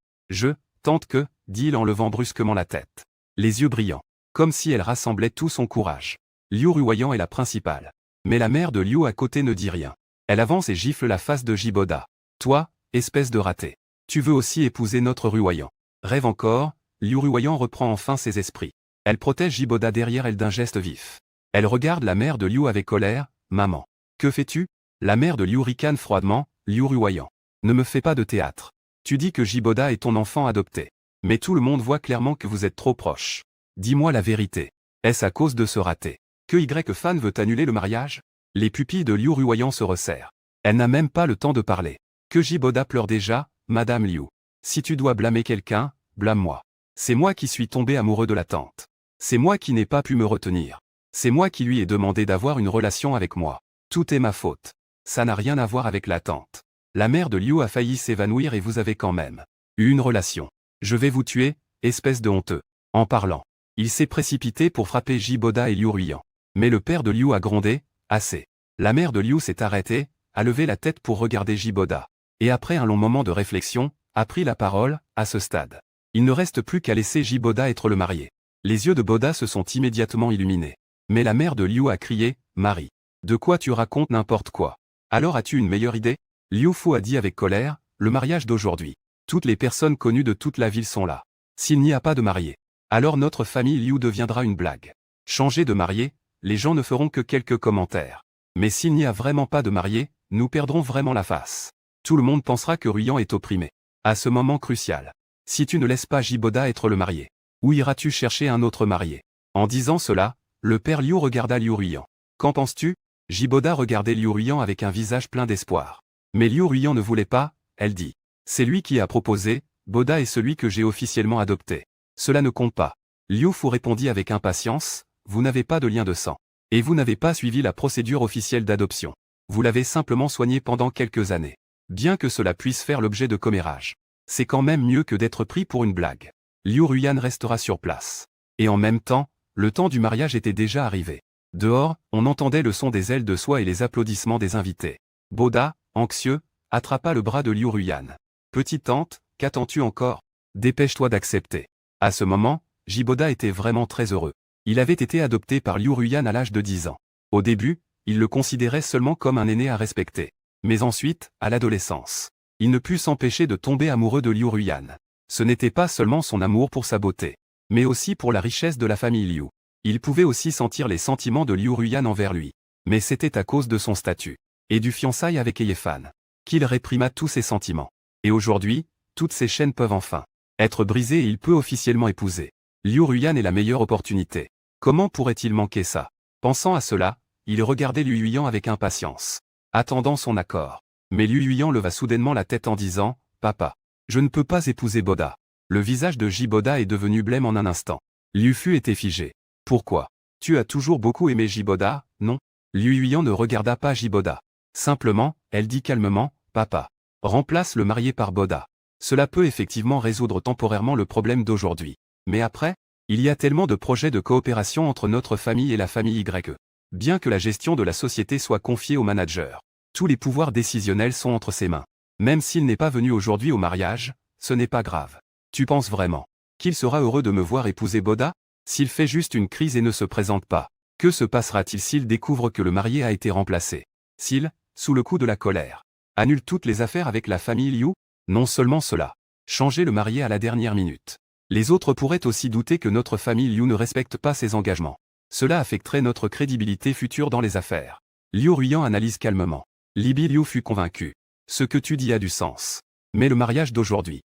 Tante que, dit-il en levant brusquement la tête. Les yeux brillants. Comme si elle rassemblait tout son courage. Liu Ruoyan est la principale. Mais la mère de Liu à côté ne dit rien. Elle avance et gifle la face de Jiboda. Toi, espèce de raté. Tu veux aussi épouser notre Ruoyan. Rêve encore, Liu Ruoyan reprend enfin ses esprits. Elle protège Jiboda derrière elle d'un geste vif. Elle regarde la mère de Liu avec colère, maman. Que fais-tu? La mère de Liu ricane froidement, Liu Ruoyan. Ne me fais pas de théâtre. Tu dis que Jiboda est ton enfant adopté. Mais tout le monde voit clairement que vous êtes trop proches. Dis-moi la vérité. Est-ce à cause de ce raté que Y-Fan veut annuler le mariage? Les pupilles de Liu Ruoyan se resserrent. Elle n'a même pas le temps de parler. Que Jiboda pleure déjà, Madame Liu. Si tu dois blâmer quelqu'un, blâme-moi. C'est moi qui suis tombé amoureux de la tante. C'est moi qui n'ai pas pu me retenir. C'est moi qui lui ai demandé d'avoir une relation avec moi. Tout est ma faute. Ça n'a rien à voir avec la tante. La mère de Liu a failli s'évanouir et vous avez quand même eu une relation. Je vais vous tuer, espèce de honteux. En parlant, il s'est précipité pour frapper Jiboda et Liu Ruoyan. Mais le père de Liu a grondé, assez. La mère de Liu s'est arrêtée, a levé la tête pour regarder Jiboda. Et après un long moment de réflexion, a pris la parole, à ce stade. Il ne reste plus qu'à laisser Jiboda être le marié. Les yeux de Boda se sont immédiatement illuminés. Mais la mère de Liu a crié, Marie. De quoi tu racontes n'importe quoi? Alors as-tu une meilleure idée? Liu Fu a dit avec colère, le mariage d'aujourd'hui. Toutes les personnes connues de toute la ville sont là. S'il n'y a pas de marié, alors notre famille Liu deviendra une blague. Changer de marié, les gens ne feront que quelques commentaires. Mais s'il n'y a vraiment pas de marié, nous perdrons vraiment la face. Tout le monde pensera que Ruoyan est opprimé. À ce moment crucial. Si tu ne laisses pas Jiboda être le marié, où iras-tu chercher un autre marié? En disant cela, le père Liu regarda Liu Ruoyan. Qu'en penses-tu? Jiboda regardait Liu Ruoyan avec un visage plein d'espoir. Mais Liu Ruoyan ne voulait pas, elle dit. C'est lui qui a proposé, Boda est celui que j'ai officiellement adopté. Cela ne compte pas. Liu Fu répondit avec impatience, vous n'avez pas de lien de sang. Et vous n'avez pas suivi la procédure officielle d'adoption. Vous l'avez simplement soigné pendant quelques années. Bien que cela puisse faire l'objet de commérages. C'est quand même mieux que d'être pris pour une blague. Liu Ruoyan restera sur place. Et en même temps, le temps du mariage était déjà arrivé. Dehors, on entendait le son des ailes de soie et les applaudissements des invités. Boda, anxieux, attrapa le bras de Liu Ruoyan. Petite tante, qu'attends-tu encore? Dépêche-toi d'accepter. À ce moment, Jiboda était vraiment très heureux. Il avait été adopté par Liu Ruoyan à l'âge de 10 ans. Au début, il le considérait seulement comme un aîné à respecter. Mais ensuite, à l'adolescence, il ne put s'empêcher de tomber amoureux de Liu Ruoyan. Ce n'était pas seulement son amour pour sa beauté, mais aussi pour la richesse de la famille Liu. Il pouvait aussi sentir les sentiments de Liu Ruoyan envers lui. Mais c'était à cause de son statut, et du fiançailles avec Y-Fan, qu'il réprima tous ses sentiments. Et aujourd'hui, toutes ces chaînes peuvent enfin être brisées et il peut officiellement épouser Liu Ruoyan est la meilleure opportunité. Comment pourrait-il manquer ça? Pensant à cela, il regardait Liu Ruoyan avec impatience, attendant son accord. Mais Liu Ruoyan leva soudainement la tête en disant, « Papa, je ne peux pas épouser Boda. » Le visage de Jiboda est devenu blême en un instant. Liu Fu était figé. Pourquoi? Tu as toujours beaucoup aimé Jiboda, non? Liu Ruoyan ne regarda pas Jiboda. Simplement, elle dit calmement, « Papa, remplace le marié par Boda. Cela peut effectivement résoudre temporairement le problème d'aujourd'hui. Mais après, il y a tellement de projets de coopération entre notre famille et la famille Y. Bien que la gestion de la société soit confiée au manager, tous les pouvoirs décisionnels sont entre ses mains. Même s'il n'est pas venu aujourd'hui au mariage, ce n'est pas grave. Tu penses vraiment qu'il sera heureux de me voir épouser Boda? S'il fait juste une crise et ne se présente pas, que se passera-t-il s'il découvre que le marié a été remplacé? S'il, sous le coup de la colère, annule toutes les affaires avec la famille Liu? Non seulement cela, changer le marié à la dernière minute. Les autres pourraient aussi douter que notre famille Liu ne respecte pas ses engagements. Cela affecterait notre crédibilité future dans les affaires. Liu Ruoyan analyse calmement. Libby Liu fut convaincu. Ce que tu dis a du sens. Mais le mariage d'aujourd'hui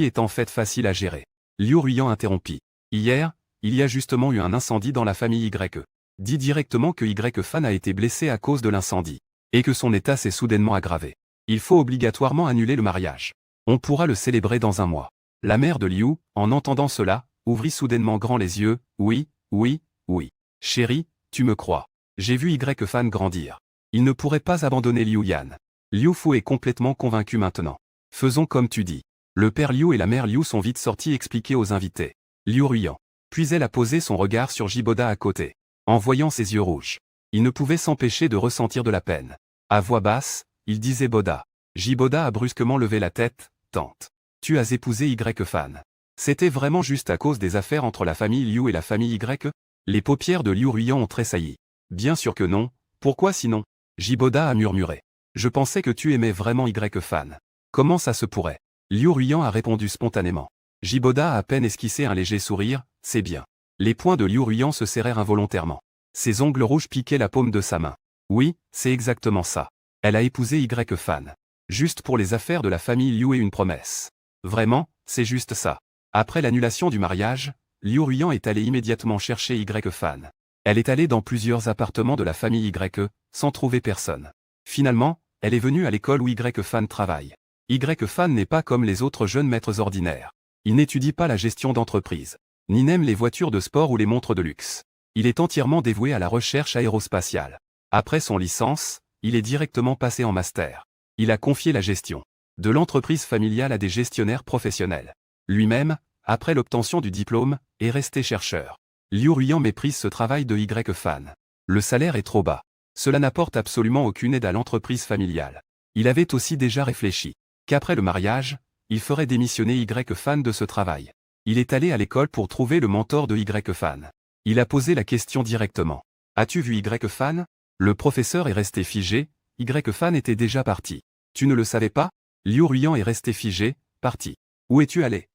est en fait facile à gérer. Liu Ruoyan interrompit. Hier, il y a justement eu un incendie dans la famille Y. Dis directement que Y-Fan a été blessé à cause de l'incendie. Et que son état s'est soudainement aggravé. Il faut obligatoirement annuler le mariage. On pourra le célébrer dans un mois. La mère de Liu, en entendant cela, ouvrit soudainement grand les yeux. Oui, oui, oui. Chérie, tu me crois. J'ai vu Y-Fan grandir. Il ne pourrait pas abandonner Liu Yan. Liu Fu est complètement convaincu maintenant. Faisons comme tu dis. Le père Liu et la mère Liu sont vite sortis expliquer aux invités. Liu Ruoyan. Puis elle a posé son regard sur Jiboda à côté. En voyant ses yeux rouges, il ne pouvait s'empêcher de ressentir de la peine. À voix basse, il disait Boda. Jiboda a brusquement levé la tête. Tante. Tu as épousé Y-Fan. C'était vraiment juste à cause des affaires entre la famille Liu et la famille Y? Les paupières de Liu Ruoyan ont tressailli. Bien sûr que non. Pourquoi sinon? Jiboda a murmuré. Je pensais que tu aimais vraiment Y-Fan. Comment ça se pourrait? Liu Ruiyan a répondu spontanément. Jiboda a à peine esquissé un léger sourire, c'est bien. Les poings de Liu Ruiyan se serrèrent involontairement. Ses ongles rouges piquaient la paume de sa main. Oui, c'est exactement ça. Elle a épousé Y Fan. Juste pour les affaires de la famille Liu et une promesse. Vraiment, c'est juste ça. Après l'annulation du mariage, Liu Ruiyan est allé immédiatement chercher Y Fan. Elle est allée dans plusieurs appartements de la famille Y, sans trouver personne. Finalement, elle est venue à l'école où Y Fan travaille. Y Fan n'est pas comme les autres jeunes maîtres ordinaires. Il n'étudie pas la gestion d'entreprise, ni n'aime les voitures de sport ou les montres de luxe. Il est entièrement dévoué à la recherche aérospatiale. Après son licence, il est directement passé en master. Il a confié la gestion de l'entreprise familiale à des gestionnaires professionnels. Lui-même, après l'obtention du diplôme, est resté chercheur. Liu Ruiyan méprise ce travail de Y Fan. Le salaire est trop bas. Cela n'apporte absolument aucune aide à l'entreprise familiale. Il avait aussi déjà réfléchi qu'après le mariage, il ferait démissionner Y Fan de ce travail. Il est allé à l'école pour trouver le mentor de Y Fan. Il a posé la question directement. As-tu vu Y Fan? Le professeur est resté figé, Y Fan était déjà parti. Tu ne le savais pas? Liu Ruiyan est resté figé, parti. Où es-tu allé?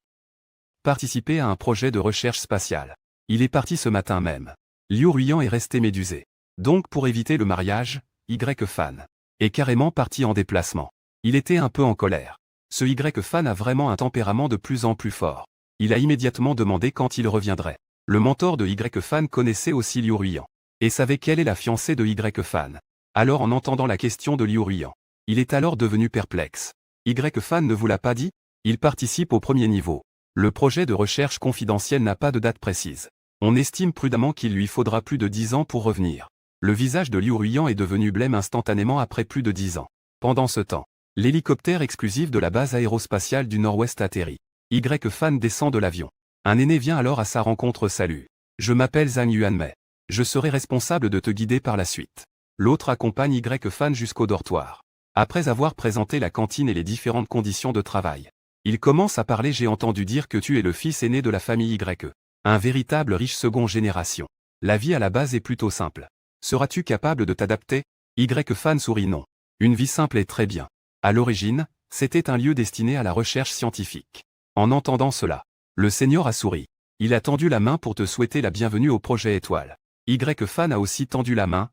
Participer à un projet de recherche spatiale. Il est parti ce matin même. Liu Ruiyan est resté médusé. Donc pour éviter le mariage, Y Fan est carrément parti en déplacement. Il était un peu en colère. Ce Y Fan a vraiment un tempérament de plus en plus fort. Il a immédiatement demandé quand il reviendrait. Le mentor de Y Fan connaissait aussi Liu Ruiyan et savait quelle est la fiancée de Y Fan. Alors en entendant la question de Liu Ruiyan, il est alors devenu perplexe. Y Fan ne vous l'a pas dit? Il participe au premier niveau. Le projet de recherche confidentielle n'a pas de date précise. On estime prudemment qu'il lui faudra plus de 10 ans pour revenir. Le visage de Liu Ruiyan est devenu blême instantanément après plus de 10 ans. Pendant ce temps, l'hélicoptère exclusif de la base aérospatiale du Nord-Ouest atterrit. Y Fan descend de l'avion. Un aîné vient alors à sa rencontre. Salut. Je m'appelle Zhang Yuanmei. Je serai responsable de te guider par la suite. L'autre accompagne Y Fan jusqu'au dortoir. Après avoir présenté la cantine et les différentes conditions de travail, il commence à parler. J'ai entendu dire que tu es le fils aîné de la famille Y. Un véritable riche seconde génération. La vie à la base est plutôt simple. Seras-tu capable de t'adapter? Y Fan sourit non. Une vie simple est très bien. À l'origine, c'était un lieu destiné à la recherche scientifique. En entendant cela, le seigneur a souri. Il a tendu la main pour te souhaiter la bienvenue au projet Étoile. Y Fan a aussi tendu la main,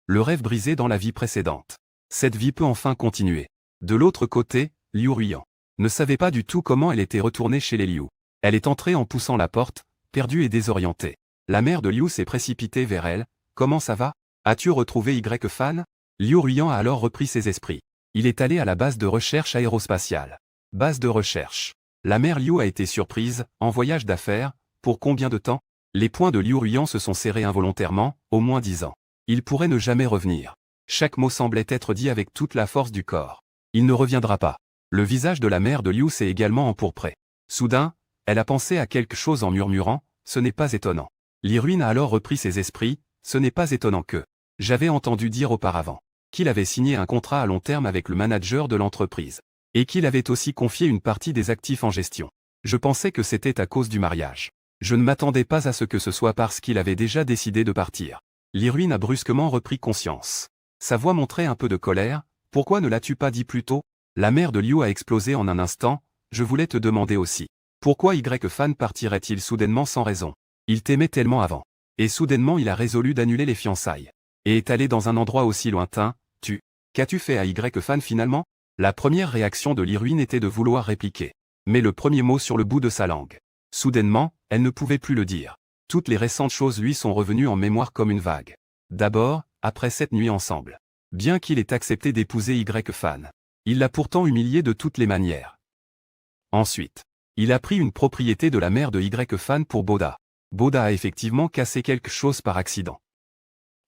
le rêve brisé dans la vie précédente. Cette vie peut enfin continuer. De l'autre côté, Liu Ruiyan ne savait pas du tout comment elle était retournée chez les Liu. Elle est entrée en poussant la porte, perdue et désorientée. La mère de Liu s'est précipitée vers elle. Comment ça va? As-tu retrouvé Y Fan? Liu Ruiyan a alors repris ses esprits. Il est allé à la base de recherche aérospatiale. Base de recherche. La mère Liu a été surprise, en voyage d'affaires, pour combien de temps? Les poings de Liu Ruiyan se sont serrés involontairement, au moins 10 ans. Il pourrait ne jamais revenir. Chaque mot semblait être dit avec toute la force du corps. Il ne reviendra pas. Le visage de la mère de Liu s'est également empourpré. Soudain, elle a pensé à quelque chose en murmurant, ce n'est pas étonnant. Li Ruin a alors repris ses esprits, ce n'est pas étonnant que. J'avais entendu dire auparavant qu'il avait signé un contrat à long terme avec le manager de l'entreprise. Et qu'il avait aussi confié une partie des actifs en gestion. Je pensais que c'était à cause du mariage. Je ne m'attendais pas à ce que ce soit parce qu'il avait déjà décidé de partir. Li Ruin a brusquement repris conscience. Sa voix montrait un peu de colère. Pourquoi ne l'as-tu pas dit plus tôt? La mère de Liu a explosé en un instant. Je voulais te demander aussi. Pourquoi Y Fan partirait-il soudainement sans raison? Il t'aimait tellement avant. Et soudainement il a résolu d'annuler les fiançailles. Et est allé dans un endroit aussi lointain. Qu'as-tu fait à Y Fan finalement? La première réaction de Li Ruin était de vouloir répliquer. Mais le premier mot sur le bout de sa langue. Soudainement, elle ne pouvait plus le dire. Toutes les récentes choses lui sont revenues en mémoire comme une vague. D'abord, après cette nuit ensemble. Bien qu'il ait accepté d'épouser Y Fan, il l'a pourtant humilié de toutes les manières. Ensuite, il a pris une propriété de la mère de Y Fan pour Boda. Boda a effectivement cassé quelque chose par accident.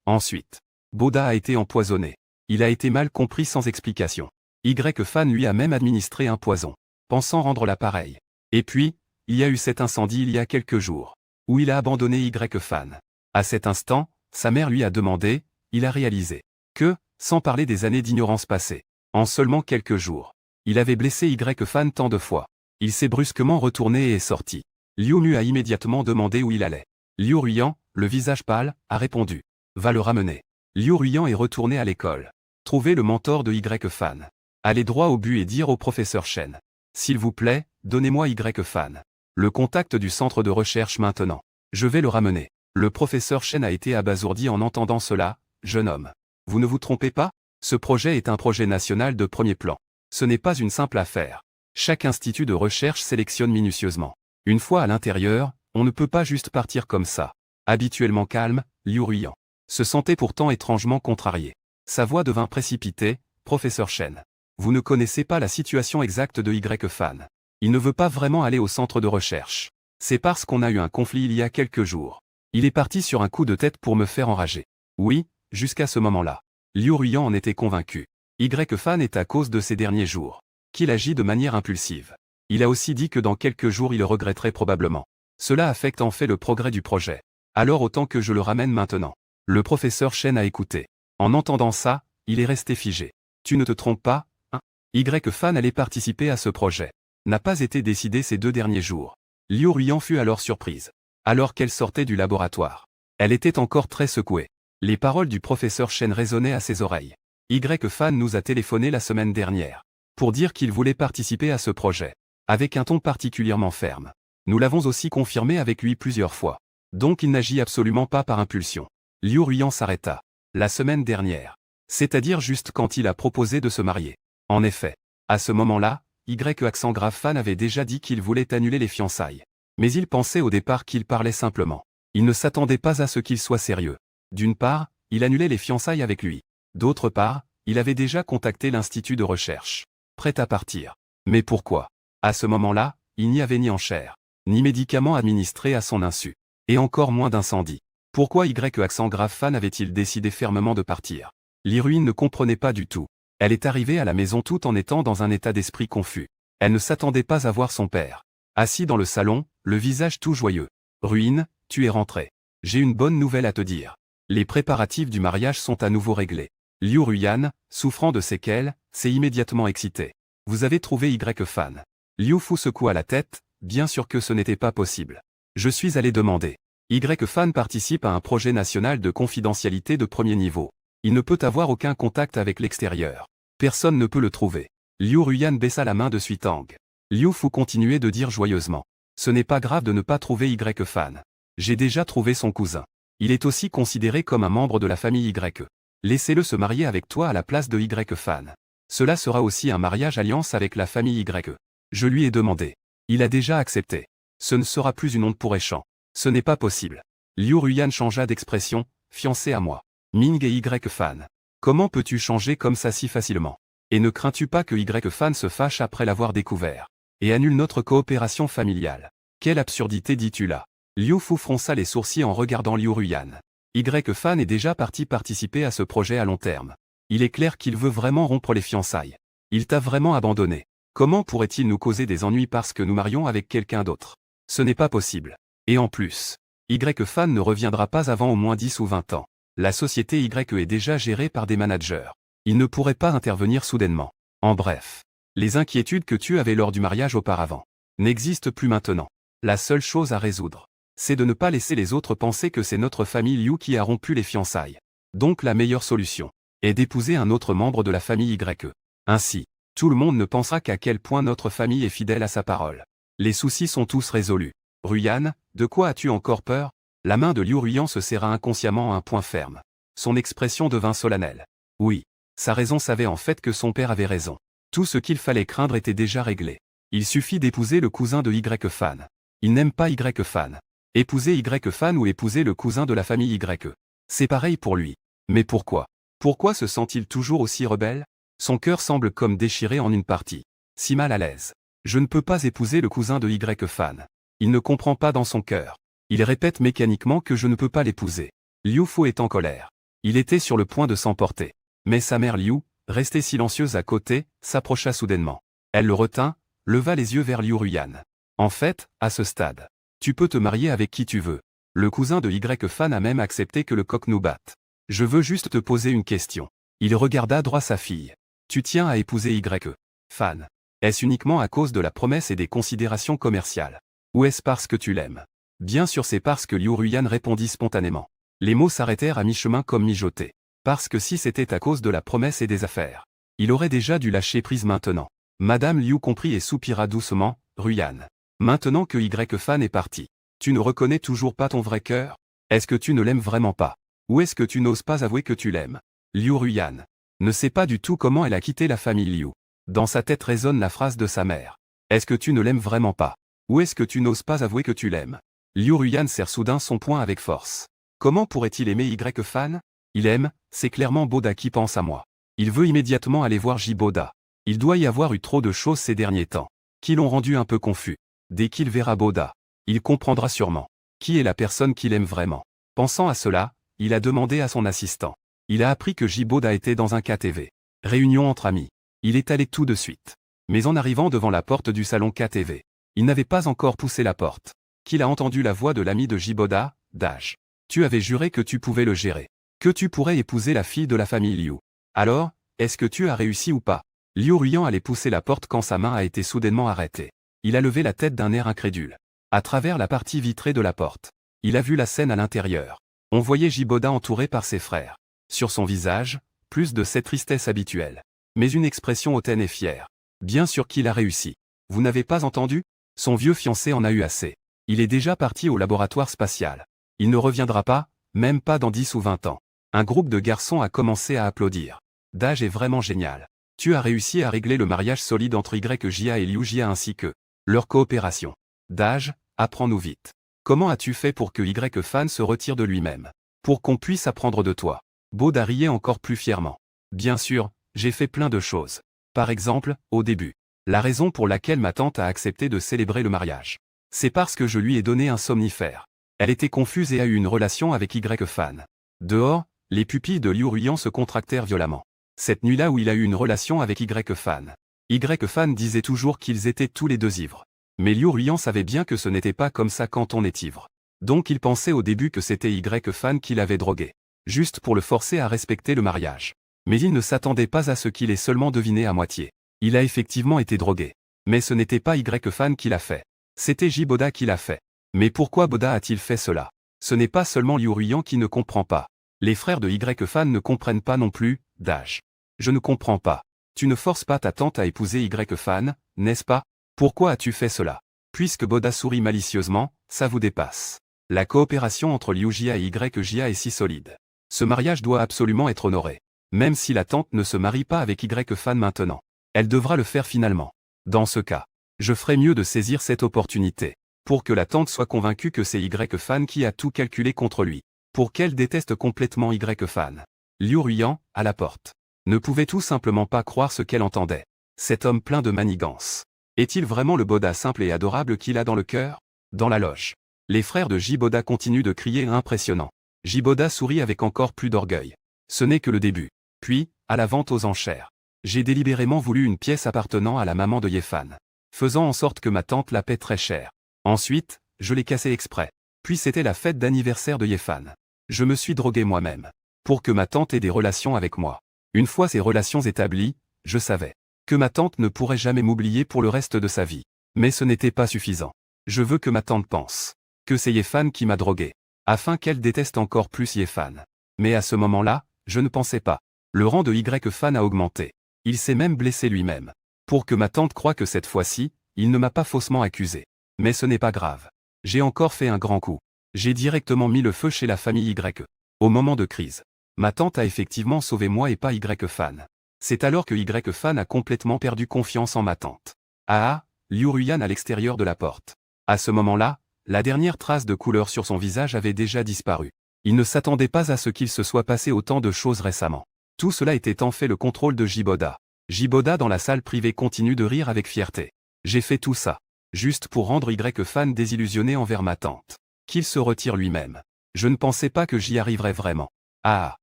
Ensuite, Boda a été empoisonné. Il a été mal compris sans explication. Y Fan lui a même administré un poison, pensant rendre l'appareil. Et puis, il y a eu cet incendie il y a quelques jours, où il a abandonné Y Fan. À cet instant, sa mère lui a demandé, il a réalisé que, sans parler des années d'ignorance passées, en seulement quelques jours, il avait blessé Y Fan tant de fois. Il s'est brusquement retourné et est sorti. Liu Mu a immédiatement demandé où il allait. Liu Ruiyan, le visage pâle, a répondu. Va le ramener. Liu Ruiyan est retourné à l'école. Trouver le mentor de Y Fan. aller droit au but et dire au professeur Chen. S'il vous plaît, donnez-moi Y-Fan. Le contact du centre de recherche maintenant. Je vais le ramener. Le professeur Chen a été abasourdi en entendant cela. Jeune homme. Vous ne vous trompez pas? Ce projet est un projet national de premier plan. Ce n'est pas une simple affaire. Chaque institut de recherche sélectionne minutieusement. Une fois à l'intérieur, on ne peut pas juste partir comme ça. Habituellement calme, Liu Ruyan se sentait pourtant étrangement contrarié. Sa voix devint précipitée. Professeur Chen. Vous ne connaissez pas la situation exacte de Y-Fan. Il ne veut pas vraiment aller au centre de recherche. C'est parce qu'on a eu un conflit il y a quelques jours. Il est parti sur un coup de tête pour me faire enrager. Oui, jusqu'à ce moment-là. Liu Ruyan en était convaincu. Y-Fan est à cause de ces derniers jours. Qu'il agit de manière impulsive. Il a aussi dit que dans quelques jours il le regretterait probablement. Cela affecte en fait le progrès du projet. Alors autant que je le ramène maintenant. Le professeur Chen a écouté. En entendant ça, il est resté figé. Tu ne te trompes pas, hein? Y-Fan allait participer à ce projet. N'a pas été décidé ces 2 derniers jours. Liu Ruyan fut alors surprise. Alors qu'elle sortait du laboratoire. Elle était encore très secouée. Les paroles du professeur Chen résonnaient à ses oreilles. Y-Fan nous a téléphoné la semaine dernière. Pour dire qu'il voulait participer à ce projet. Avec un ton particulièrement ferme. Nous l'avons aussi confirmé avec lui plusieurs fois. Donc il n'agit absolument pas par impulsion. Liu Ruyan s'arrêta. La semaine dernière. C'est-à-dire juste quand il a proposé de se marier. En effet. À ce moment-là, Y-Fan avait déjà dit qu'il voulait annuler les fiançailles. Mais il pensait au départ qu'il parlait simplement. Il ne s'attendait pas à ce qu'il soit sérieux. D'une part, il annulait les fiançailles avec lui. D'autre part, il avait déjà contacté l'institut de recherche. Prêt à partir. Mais pourquoi? À ce moment-là, il n'y avait ni enchères, ni médicaments administrés à son insu. Et encore moins d'incendie. Pourquoi Y-Fan avait-il décidé fermement de partir? Liruine ne comprenait pas du tout. Elle est arrivée à la maison tout en étant dans un état d'esprit confus. Elle ne s'attendait pas à voir son père. Assis dans le salon, le visage tout joyeux. Ruine, tu es rentré. J'ai une bonne nouvelle à te dire. Les préparatifs du mariage sont à nouveau réglés. Liu Ruyan, souffrant de séquelles, s'est immédiatement excité. Vous avez trouvé Y-Fan. Liu Fu secoua la tête, bien sûr que ce n'était pas possible. Je suis allé demander. Y-Fan participe à un projet national de confidentialité de premier niveau. Il ne peut avoir aucun contact avec l'extérieur. Personne ne peut le trouver. Liu Ruyan baissa la main de Suitang. Liu Fu continuait de dire joyeusement. Ce n'est pas grave de ne pas trouver Y-Fan. J'ai déjà trouvé son cousin. Il est aussi considéré comme un membre de la famille Y. Laissez-le se marier avec toi à la place de Y-Fan. Cela sera aussi un mariage alliance avec la famille Y. Je lui ai demandé. Il a déjà accepté. Ce ne sera plus une honte pour Échan. Ce n'est pas possible. Liu Ruyan changea d'expression, fiancé à moi. Ming et Y-Fan. Comment peux-tu changer comme ça si facilement? Et ne crains-tu pas que Y-Fan se fâche après l'avoir découvert? Et annule notre coopération familiale? Quelle absurdité dis-tu là? Liu Fu fronça les sourcils en regardant Liu Ruyan. Y-Fan est déjà parti participer à ce projet à long terme. Il est clair qu'il veut vraiment rompre les fiançailles. Il t'a vraiment abandonné. Comment pourrait-il nous causer des ennuis parce que nous marions avec quelqu'un d'autre? Ce n'est pas possible. Et en plus, Y-Fan ne reviendra pas avant au moins 10 ou 20 ans. La société Y est déjà gérée par des managers. Il ne pourrait pas intervenir soudainement. En bref, les inquiétudes que tu avais lors du mariage auparavant n'existent plus maintenant. La seule chose à résoudre, c'est de ne pas laisser les autres penser que c'est notre famille Liu qui a rompu les fiançailles. Donc la meilleure solution est d'épouser un autre membre de la famille Y. Ainsi, tout le monde ne pensera qu'à quel point notre famille est fidèle à sa parole. Les soucis sont tous résolus. Ruyan, de quoi as-tu encore peur? La main de Liu Ruyan se serra inconsciemment à un point ferme. Son expression devint solennelle. Oui, sa raison savait en fait que son père avait raison. Tout ce qu'il fallait craindre était déjà réglé. Il suffit d'épouser le cousin de Y-Fan. Il n'aime pas Y-Fan. Épouser Y-Fan ou épouser le cousin de la famille Y. C'est pareil pour lui. Mais pourquoi? Pourquoi se sent-il toujours aussi rebelle? Son cœur semble comme déchiré en une partie. Si mal à l'aise. Je ne peux pas épouser le cousin de Y-Fan. Il ne comprend pas dans son cœur. Il répète mécaniquement que je ne peux pas l'épouser. Liu Fu est en colère. Il était sur le point de s'emporter. Mais sa mère Liu, restée silencieuse à côté, s'approcha soudainement. Elle le retint, leva les yeux vers Liu Ruyan. En fait, à ce stade, tu peux te marier avec qui tu veux. Le cousin de Y-Fan a même accepté que le coq nous batte. Je veux juste te poser une question. Il regarda droit sa fille. Tu tiens à épouser Y-Fan. Est-ce uniquement à cause de la promesse et des considérations commerciales? Ou est-ce parce que tu l'aimes? Bien sûr c'est parce que Liu Ruyan répondit spontanément. Les mots s'arrêtèrent à mi-chemin comme mijotés. Parce que si c'était à cause de la promesse et des affaires, Il aurait déjà dû lâcher prise maintenant. Madame Liu comprit et soupira doucement, Ruyan. Maintenant que Y-Fan est parti, tu ne reconnais toujours pas ton vrai cœur? Est-ce que tu ne l'aimes vraiment pas? Ou est-ce que tu n'oses pas avouer que tu l'aimes? Liu Ruyan ne sait pas du tout comment elle a quitté la famille Liu. Dans sa tête résonne la phrase de sa mère. Est-ce que tu ne l'aimes vraiment pas? Ou est-ce que tu n'oses pas avouer que tu l'aimes? Liu Ruyan serre soudain son poing avec force. Comment pourrait-il aimer Y-Fan? Il aime, c'est clairement Boda qui pense à moi. Il veut immédiatement aller voir J-Boda. Il doit y avoir eu trop de choses ces derniers temps, qui l'ont rendu un peu confus. Dès qu'il verra Boda, il comprendra sûrement qui est la personne qu'il aime vraiment. Pensant à cela, il a demandé à son assistant. Il a appris que J-Boda était dans un KTV. Réunion entre amis. Il est allé tout de suite. Mais en arrivant devant la porte du salon KTV, il n'avait pas encore poussé la porte, qu'il a entendu la voix de l'ami de J-Boda, Daj. Tu avais juré que tu pouvais le gérer, que tu pourrais épouser la fille de la famille Liu. Alors, est-ce que tu as réussi ou pas? Liu Ruyan allait pousser la porte quand sa main a été soudainement arrêtée. Il a levé la tête d'un air incrédule. À travers la partie vitrée de la porte, il a vu la scène à l'intérieur. On voyait J-Boda entouré par ses frères. Sur son visage, plus de cette tristesse habituelle. Mais une expression hautaine et fière. Bien sûr qu'il a réussi. Vous n'avez pas entendu? Son vieux fiancé en a eu assez. Il est déjà parti au laboratoire spatial. Il ne reviendra pas, même pas dans 10 ou 20 ans. Un groupe de garçons a commencé à applaudir. Daj est vraiment génial. Tu as réussi à régler le mariage solide entre YJia et Liu Jia ainsi que leur coopération. Daj, apprends-nous vite. Comment as-tu fait pour que Y-Fan se retire de lui-même? Pour qu'on puisse apprendre de toi. Boda riait encore plus fièrement. Bien sûr, j'ai fait plein de choses. Par exemple, au début, la raison pour laquelle ma tante a accepté de célébrer le mariage. C'est parce que je lui ai donné un somnifère. Elle était confuse et a eu une relation avec Y-Fan. Dehors, les pupilles de Liu Ruyan se contractèrent violemment. Cette nuit-là où il a eu une relation avec Y-Fan. Y-Fan disait toujours qu'ils étaient tous les deux ivres. Mais Liu Ruyan savait bien que ce n'était pas comme ça quand on est ivre. Donc il pensait au début que c'était Y-Fan qui l'avait drogué. Juste pour le forcer à respecter le mariage. Mais il ne s'attendait pas à ce qu'il ait seulement deviné à moitié. Il a effectivement été drogué. Mais ce n'était pas Y-Fan qui l'a fait. C'était J-Boda qui l'a fait. Mais pourquoi Boda a-t-il fait cela? Ce n'est pas seulement Liu Ruyan qui ne comprend pas. Les frères de Y-Fan ne comprennent pas non plus, Daj. Je ne comprends pas. Tu ne forces pas ta tante à épouser Y-Fan, n'est-ce pas? Pourquoi as-tu fait cela? Puisque Boda sourit malicieusement, ça vous dépasse. La coopération entre Liu Jia et YJia est si solide. Ce mariage doit absolument être honoré. Même si la tante ne se marie pas avec Y-Fan maintenant. Elle devra le faire finalement. Dans ce cas, je ferais mieux de saisir cette opportunité. Pour que la tante soit convaincue que c'est Y-Fan qui a tout calculé contre lui. Pour qu'elle déteste complètement Y-Fan. Liu Ruyan, à la porte, ne pouvait tout simplement pas croire ce qu'elle entendait. Cet homme plein de manigances. Est-il vraiment le Boda simple et adorable qu'il a dans le cœur? Dans la loge, les frères de J-Boda continuent de crier impressionnant. J-Boda sourit avec encore plus d'orgueil. Ce n'est que le début. Puis, à la vente aux enchères. J'ai délibérément voulu une pièce appartenant à la maman de Yefan. Faisant en sorte que ma tante la paie très cher. Ensuite, je l'ai cassé exprès. Puis c'était la fête d'anniversaire de Yefan. Je me suis drogué moi-même. Pour que ma tante ait des relations avec moi. Une fois ces relations établies, je savais que ma tante ne pourrait jamais m'oublier pour le reste de sa vie. Mais ce n'était pas suffisant. Je veux que ma tante pense que c'est Yefan qui m'a drogué, afin qu'elle déteste encore plus Yefan. Mais à ce moment-là, je ne pensais pas. Le rang de Y-Fan a augmenté. Il s'est même blessé lui-même. Pour que ma tante croie que cette fois-ci, il ne m'a pas faussement accusé. Mais ce n'est pas grave. J'ai encore fait un grand coup. J'ai directement mis le feu chez la famille Y. Au moment de crise. Ma tante a effectivement sauvé moi et pas Y-Fan. C'est alors que Y-Fan a complètement perdu confiance en ma tante. Ah, Liu Ruyan à l'extérieur de la porte. À ce moment-là, la dernière trace de couleur sur son visage avait déjà disparu. Il ne s'attendait pas à ce qu'il se soit passé autant de choses récemment. Tout cela était en fait le contrôle de J-Boda. J-Boda dans la salle privée continue de rire avec fierté. J'ai fait tout ça. Juste pour rendre Y-Fan désillusionné envers ma tante. Qu'il se retire lui-même. Je ne pensais pas que j'y arriverais vraiment. Ah,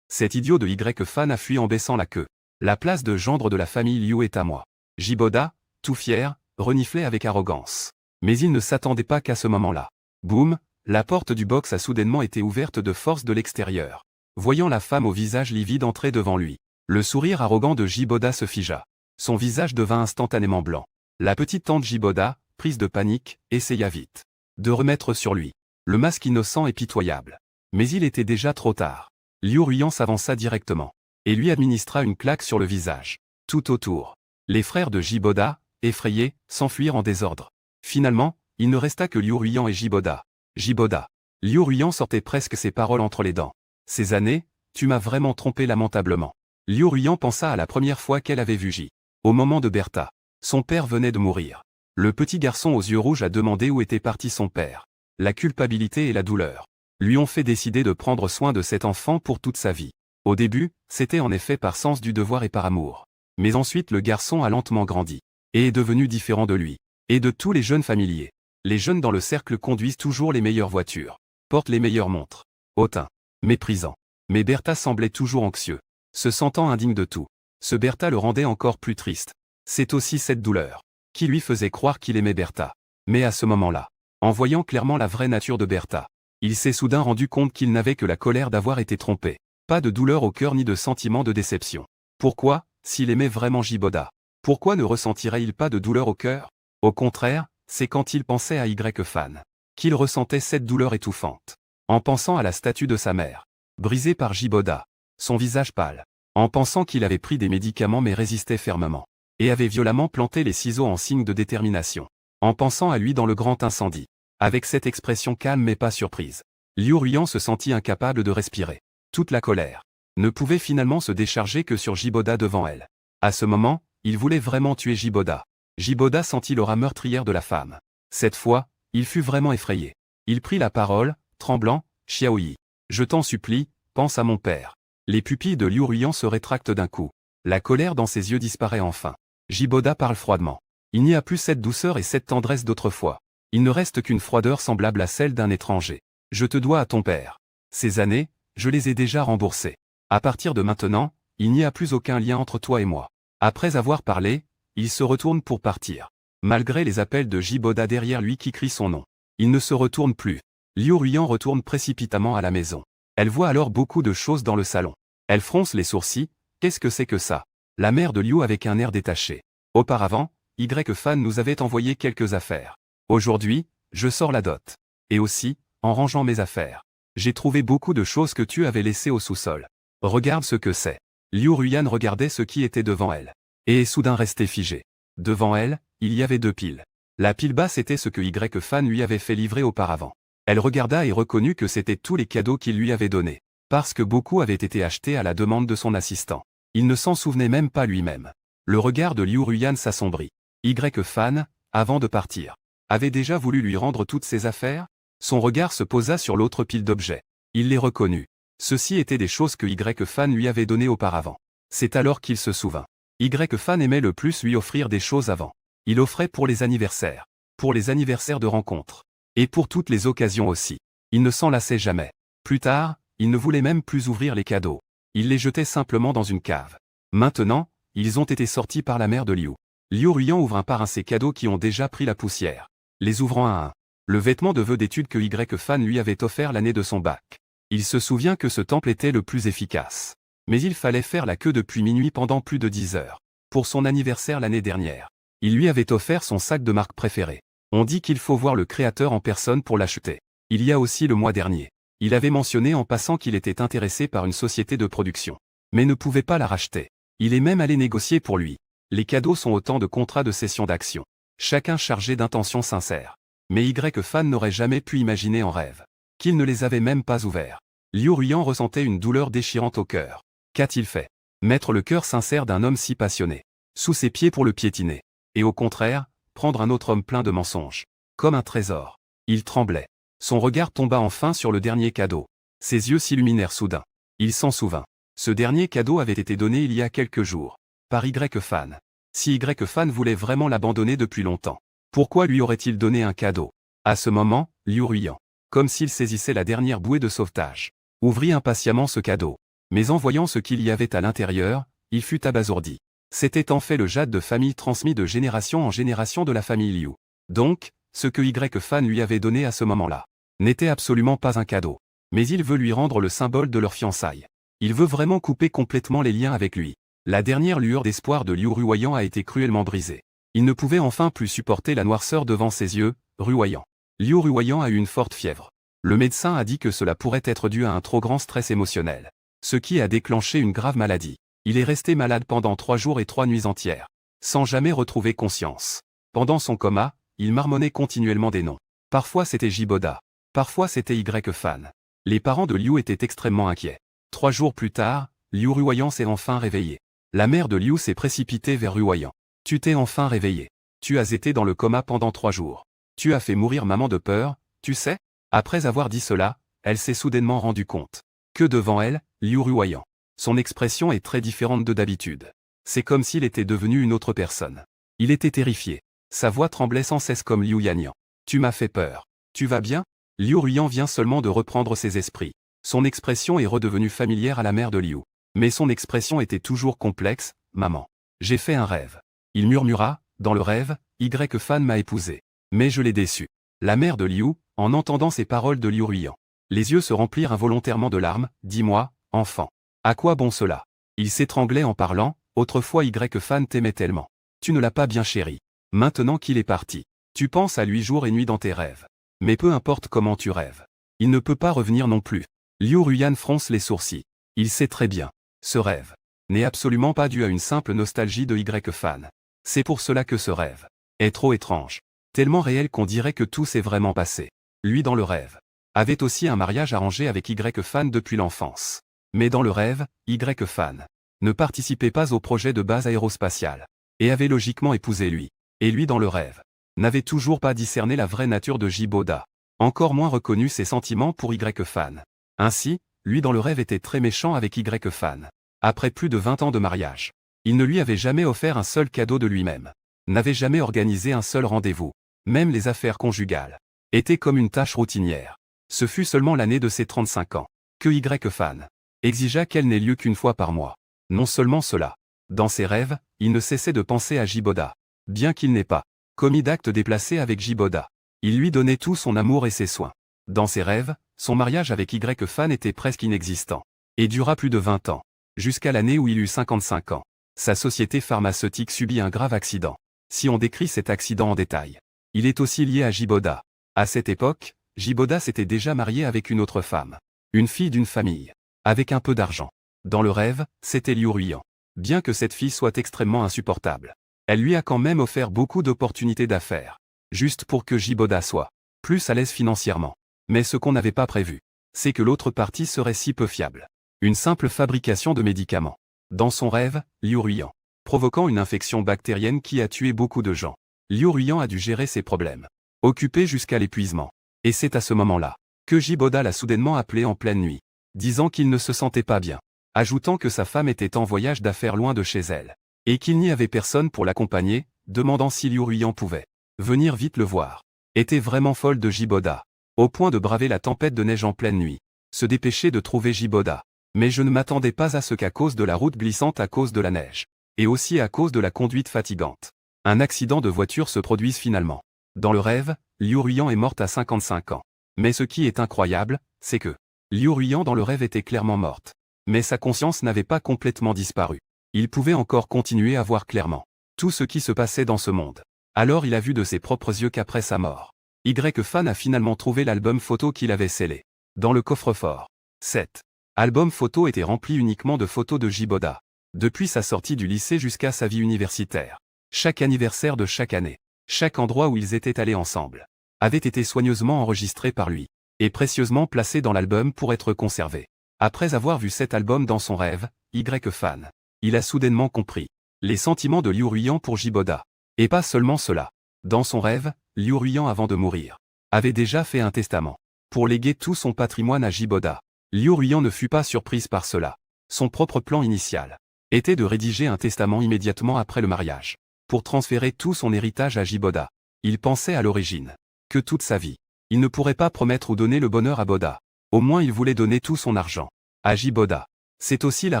cet idiot de Y-Fan a fui en baissant la queue. La place de gendre de la famille Liu est à moi. J-Boda, tout fier, reniflait avec arrogance. Mais il ne s'attendait pas qu'à ce moment-là. Boum, la porte du box a soudainement été ouverte de force de l'extérieur. Voyant la femme au visage livide entrer devant lui, le sourire arrogant de J-Boda se figea. Son visage devint instantanément blanc. La petite tante J-Boda, prise de panique, essaya vite de remettre sur lui le masque innocent et pitoyable. Mais il était déjà trop tard. Liu Ruyan s'avança directement et lui administra une claque sur le visage. tout autour. Les frères de Jiboda, effrayés, s'enfuirent en désordre. Finalement, il ne resta que Liu Ruiyan et Jiboda. Jiboda. Liu Ruiyan sortait presque ses paroles entre les dents. Ces années, tu m'as vraiment trompé lamentablement. Liu Ruiyan pensa à la première fois qu'elle avait vu Ji. Au moment de Bertha. Son père venait de mourir. Le petit garçon aux yeux rouges a demandé où était parti son père. La culpabilité et la douleur lui ont fait décider de prendre soin de cet enfant pour toute sa vie. Au début, c'était en effet par sens du devoir et par amour. Mais ensuite le garçon a lentement grandi, et est devenu différent de lui, et de tous les jeunes familiers. Les jeunes dans le cercle conduisent toujours les meilleures voitures, portent les meilleures montres. Hautain, méprisant. Mais Bertha semblait toujours anxieux, se sentant indigne de tout. Ce Bertha le rendait encore plus triste. C'est aussi cette douleur qui lui faisait croire qu'il aimait Bertha. Mais à ce moment-là, en voyant clairement la vraie nature de Bertha, il s'est soudain rendu compte qu'il n'avait que la colère d'avoir été trompé. Pas de douleur au cœur ni de sentiment de déception. Pourquoi, s'il aimait vraiment Jiboda, pourquoi ne ressentirait-il pas de douleur au cœur? Au contraire, c'est quand il pensait à Y-Fan qu'il ressentait cette douleur étouffante. En pensant à la statue de sa mère, brisée par Jiboda, son visage pâle, en pensant qu'il avait pris des médicaments mais résistait fermement, et avait violemment planté les ciseaux en signe de détermination, en pensant à lui dans le grand incendie, avec cette expression calme mais pas surprise, Liu Ruiyan se sentit incapable de respirer. Toute la colère ne pouvait finalement se décharger que sur Jiboda devant elle. À ce moment, il voulait vraiment tuer Jiboda. Jiboda sentit l'aura meurtrière de la femme. Cette fois, il fut vraiment effrayé. Il prit la parole, tremblant, « Xiaoyi, je t'en supplie, pense à mon père. » Les pupilles de Liu Ruiyan se rétractent d'un coup. La colère dans ses yeux disparaît enfin. Jiboda parle froidement. Il n'y a plus cette douceur et cette tendresse d'autrefois. Il ne reste qu'une froideur semblable à celle d'un étranger. Je te dois à ton père. Ces années, je les ai déjà remboursées. À partir de maintenant, il n'y a plus aucun lien entre toi et moi. Après avoir parlé, il se retourne pour partir. Malgré les appels de Jiboda derrière lui qui crie son nom, il ne se retourne plus. Liu Ruiyan retourne précipitamment à la maison. Elle voit alors beaucoup de choses dans le salon. Elle fronce les sourcils. Qu'est-ce que c'est que ça? La mère de Liu avec un air détaché. Auparavant, Y-Fan nous avait envoyé quelques affaires. Aujourd'hui, je sors la dot. Et aussi, en rangeant mes affaires, j'ai trouvé beaucoup de choses que tu avais laissées au sous-sol. Regarde ce que c'est. Liu Ruiyan regardait ce qui était devant elle. Et est soudain resté figé. Devant elle, il y avait deux piles. La pile basse était ce que Y-Fan lui avait fait livrer auparavant. Elle regarda et reconnut que c'était tous les cadeaux qu'il lui avait donnés. Parce que beaucoup avaient été achetés à la demande de son assistant. Il ne s'en souvenait même pas lui-même. Le regard de Liu Ruiyan s'assombrit. Y-Fan, avant de partir, avait déjà voulu lui rendre toutes ses affaires? Son regard se posa sur l'autre pile d'objets. Il les reconnut. Ceci étaient des choses que Y-Fan lui avait données auparavant. C'est alors qu'il se souvint. Y-Fan aimait le plus lui offrir des choses avant. Il offrait pour les anniversaires de rencontres, et pour toutes les occasions aussi. Il ne s'en lassait jamais. Plus tard, il ne voulait même plus ouvrir les cadeaux. Il les jetait simplement dans une cave. Maintenant, ils ont été sortis par la mère de Liu. Liu Ruiyan ouvre un par un ses cadeaux qui ont déjà pris la poussière. Les ouvrant un à un. Le vêtement de vœux d'études que Y-Fan lui avait offert l'année de son bac. Il se souvient que ce temple était le plus efficace. Mais il fallait faire la queue depuis minuit pendant plus de 10 heures. Pour son anniversaire l'année dernière, il lui avait offert son sac de marque préféré. On dit qu'il faut voir le créateur en personne pour l'acheter. Il y a aussi le mois dernier. Il avait mentionné en passant qu'il était intéressé par une société de production, mais ne pouvait pas la racheter. Il est même allé négocier pour lui. Les cadeaux sont autant de contrats de cession d'actions, chacun chargé d'intentions sincères. Mais Y-Fan n'aurait jamais pu imaginer en rêve qu'il ne les avait même pas ouverts. Liu Ruiyan ressentait une douleur déchirante au cœur. Qu'a-t-il fait? Mettre le cœur sincère d'un homme si passionné sous ses pieds pour le piétiner. Et au contraire, prendre un autre homme plein de mensonges. Comme un trésor. Il tremblait. Son regard tomba enfin sur le dernier cadeau. Ses yeux s'illuminèrent soudain. Il s'en souvint. Ce dernier cadeau avait été donné il y a quelques jours. Par Y-Fan. Si Y-Fan voulait vraiment l'abandonner depuis longtemps, pourquoi lui aurait-il donné un cadeau? À ce moment, Liu Ruiyan, comme s'il saisissait la dernière bouée de sauvetage, ouvrit impatiemment ce cadeau. Mais en voyant ce qu'il y avait à l'intérieur, il fut abasourdi. C'était en fait le jade de famille transmis de génération en génération de la famille Liu. Donc, ce que Y-Fan lui avait donné à ce moment-là n'était absolument pas un cadeau. Mais il veut lui rendre le symbole de leur fiançailles. Il veut vraiment couper complètement les liens avec lui. La dernière lueur d'espoir de Liu Ruiyan a été cruellement brisée. Il ne pouvait enfin plus supporter la noirceur devant ses yeux. Ruiyan. Liu Ruiyan a eu une forte fièvre. Le médecin a dit que cela pourrait être dû à un trop grand stress émotionnel, ce qui a déclenché une grave maladie. Il est resté malade pendant 3 jours et 3 nuits entières, sans jamais retrouver conscience. Pendant son coma, il marmonnait continuellement des noms. Parfois c'était Jiboda, parfois c'était Y-Fan. Les parents de Liu étaient extrêmement inquiets. 3 jours plus tard, Liu Ruoyan s'est enfin réveillé. La mère de Liu s'est précipitée vers Ruoyan. « Tu t'es enfin réveillé. Tu as été dans le coma pendant 3 jours. Tu as fait mourir maman de peur, tu sais ?» Après avoir dit cela, elle s'est soudainement rendue compte que devant elle, Liu Ruoyan. Son expression est très différente de d'habitude. C'est comme s'il était devenu une autre personne. Il était terrifié. Sa voix tremblait sans cesse comme Liu Yanyan. « Tu m'as fait peur. Tu vas bien ?» Liu Ruoyan vient seulement de reprendre ses esprits. Son expression est redevenue familière à la mère de Liu. Mais son expression était toujours complexe. « Maman. J'ai fait un rêve. » Il murmura, « Dans le rêve, Y-Fan m'a épousé. Mais je l'ai déçu. » La mère de Liu, en entendant ces paroles de Liu Ruoyan, les yeux se remplirent involontairement de larmes. « Dis-moi, enfant. À quoi bon cela ?» Il s'étranglait en parlant. « Autrefois Y-Fan t'aimait tellement. Tu ne l'as pas bien chéri. Maintenant qu'il est parti, tu penses à lui jour et nuit dans tes rêves. Mais peu importe comment tu rêves. Il ne peut pas revenir non plus. » Liu Ruoyan fronce les sourcils. Il sait très bien. Ce rêve n'est absolument pas dû à une simple nostalgie de Y-Fan. C'est pour cela que ce rêve est trop étrange. Tellement réel qu'on dirait que tout s'est vraiment passé. Lui dans le rêve avait aussi un mariage arrangé avec Y-Fan depuis l'enfance. Mais dans le rêve, Y-Fan ne participait pas au projet de base aérospatiale et avait logiquement épousé lui. Et lui dans le rêve n'avait toujours pas discerné la vraie nature de Jiboda, encore moins reconnu ses sentiments pour Y-Fan. Ainsi, lui dans le rêve était très méchant avec Y-Fan. Après plus de 20 ans de mariage, il ne lui avait jamais offert un seul cadeau de lui-même, n'avait jamais organisé un seul rendez-vous. Même les affaires conjugales étaient comme une tâche routinière. Ce fut seulement l'année de ses 35 ans que Y-Fan exigea qu'elle n'ait lieu qu'une fois par mois. Non seulement cela, dans ses rêves, il ne cessait de penser à Jiboda. Bien qu'il n'ait pas commis d'acte déplacé avec Jiboda, il lui donnait tout son amour et ses soins. Dans ses rêves, son mariage avec Y-Fan était presque inexistant, et dura plus de 20 ans, jusqu'à l'année où il eut 55 ans. Sa société pharmaceutique subit un grave accident. Si on décrit cet accident en détail, il est aussi lié à Jiboda. À cette époque, Jiboda s'était déjà marié avec une autre femme, une fille d'une famille, avec un peu d'argent. Dans le rêve, c'était Liu Ruoyan. Bien que cette fille soit extrêmement insupportable, elle lui a quand même offert beaucoup d'opportunités d'affaires, juste pour que Jiboda soit plus à l'aise financièrement. Mais ce qu'on n'avait pas prévu, c'est que l'autre partie serait si peu fiable. Une simple fabrication de médicaments. Dans son rêve, Liu Ruoyan, provoquant une infection bactérienne qui a tué beaucoup de gens. Liu Ruoyan a dû gérer ses problèmes, occupé jusqu'à l'épuisement. Et c'est à ce moment-là que Jiboda l'a soudainement appelé en pleine nuit, disant qu'il ne se sentait pas bien, ajoutant que sa femme était en voyage d'affaires loin de chez elle, et qu'il n'y avait personne pour l'accompagner, demandant si Liu Ruoyan pouvait venir vite le voir. Était vraiment folle de Jiboda, au point de braver la tempête de neige en pleine nuit, se dépêcher de trouver Jiboda. Mais je ne m'attendais pas à ce qu'à cause de la route glissante à cause de la neige, et aussi à cause de la conduite fatigante, un accident de voiture se produise finalement. Dans le rêve, Liu Ruoyan est morte à 55 ans. Mais ce qui est incroyable, c'est que Liu Ruoyan dans le rêve était clairement morte. Mais sa conscience n'avait pas complètement disparu. Il pouvait encore continuer à voir clairement tout ce qui se passait dans ce monde. Alors il a vu de ses propres yeux qu'après sa mort, Y-Fan a finalement trouvé l'album photo qu'il avait scellé dans le coffre-fort. 7. Album photo était rempli uniquement de photos de Jiboda, depuis sa sortie du lycée jusqu'à sa vie universitaire. Chaque anniversaire de chaque année, chaque endroit où ils étaient allés ensemble, avait été soigneusement enregistré par lui, et précieusement placé dans l'album pour être conservé. Après avoir vu cet album dans son rêve, Y-Fan, il a soudainement compris les sentiments de Liu Ruoyan pour Jiboda. Et pas seulement cela. Dans son rêve, Liu Ruoyan avant de mourir, avait déjà fait un testament pour léguer tout son patrimoine à Jiboda. Liu Ruoyan ne fut pas surprise par cela. Son propre plan initial était de rédiger un testament immédiatement après le mariage, pour transférer tout son héritage à Jiboda. Il pensait à l'origine que toute sa vie, il ne pourrait pas promettre ou donner le bonheur à Boda. Au moins il voulait donner tout son argent à Jiboda. C'est aussi la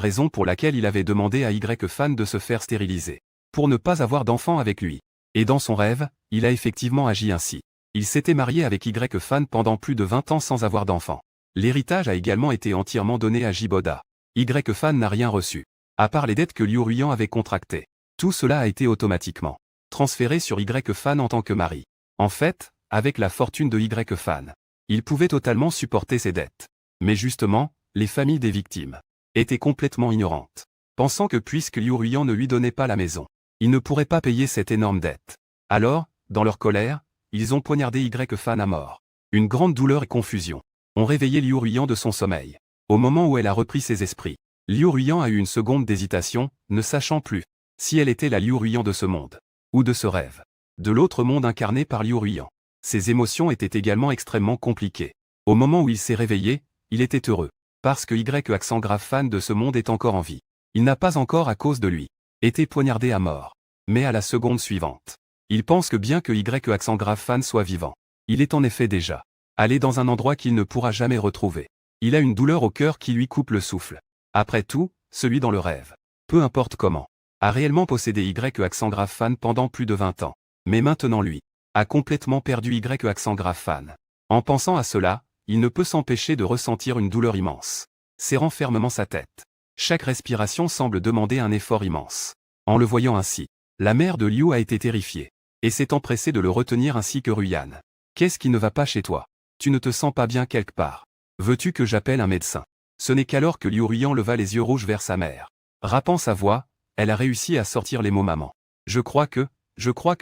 raison pour laquelle il avait demandé à Y-Fan de se faire stériliser, pour ne pas avoir d'enfant avec lui. Et dans son rêve, il a effectivement agi ainsi. Il s'était marié avec Y-Fan pendant plus de 20 ans sans avoir d'enfant. L'héritage a également été entièrement donné à Jiboda. Y-Fan n'a rien reçu, à part les dettes que Liu Ruoyan avait contractées. Tout cela a été automatiquement transféré sur Y-Fan en tant que mari. En fait, avec la fortune de Y-Fan, il pouvait totalement supporter ses dettes. Mais justement, les familles des victimes étaient complètement ignorantes. pensant que puisque Liu Ruiyan ne lui donnait pas la maison, il ne pourrait pas payer cette énorme dette. Alors, dans leur colère, ils ont poignardé Y-Fan à mort. Une grande douleur et confusion ont réveillé Liu Ruiyan de son sommeil. Au moment où elle a repris ses esprits, Liu Ruiyan a eu une seconde d'hésitation, ne sachant plus si elle était la Liu Ruiyan de ce monde, ou de ce rêve, de l'autre monde incarné par Liu Ruiyan. Ses émotions étaient également extrêmement compliquées. Au moment où il s'est réveillé, il était heureux, parce que Y-Fan de ce monde est encore en vie. Il n'a pas encore, à cause de lui, été poignardé à mort. Mais à la seconde suivante, il pense que bien que Y-Fan soit vivant, il est en effet déjà allé dans un endroit qu'il ne pourra jamais retrouver. Il a une douleur au cœur qui lui coupe le souffle. Après tout, celui dans le rêve, peu importe comment, a réellement possédé Y-Fan pendant plus de 20 ans. Mais maintenant lui, a complètement perdu Y-Fan. En pensant à cela, il ne peut s'empêcher de ressentir une douleur immense, serrant fermement sa tête. Chaque respiration semble demander un effort immense. En le voyant ainsi, la mère de Liu a été terrifiée, et s'est empressée de le retenir ainsi que Ruyan. Qu'est-ce qui ne va pas chez toi? Tu ne te sens pas bien quelque part? Veux-tu que j'appelle un médecin? Ce n'est qu'alors que Liu Ruiyan leva les yeux rouges vers sa mère. Rappant sa voix, elle a réussi à sortir les mots maman. Je crois que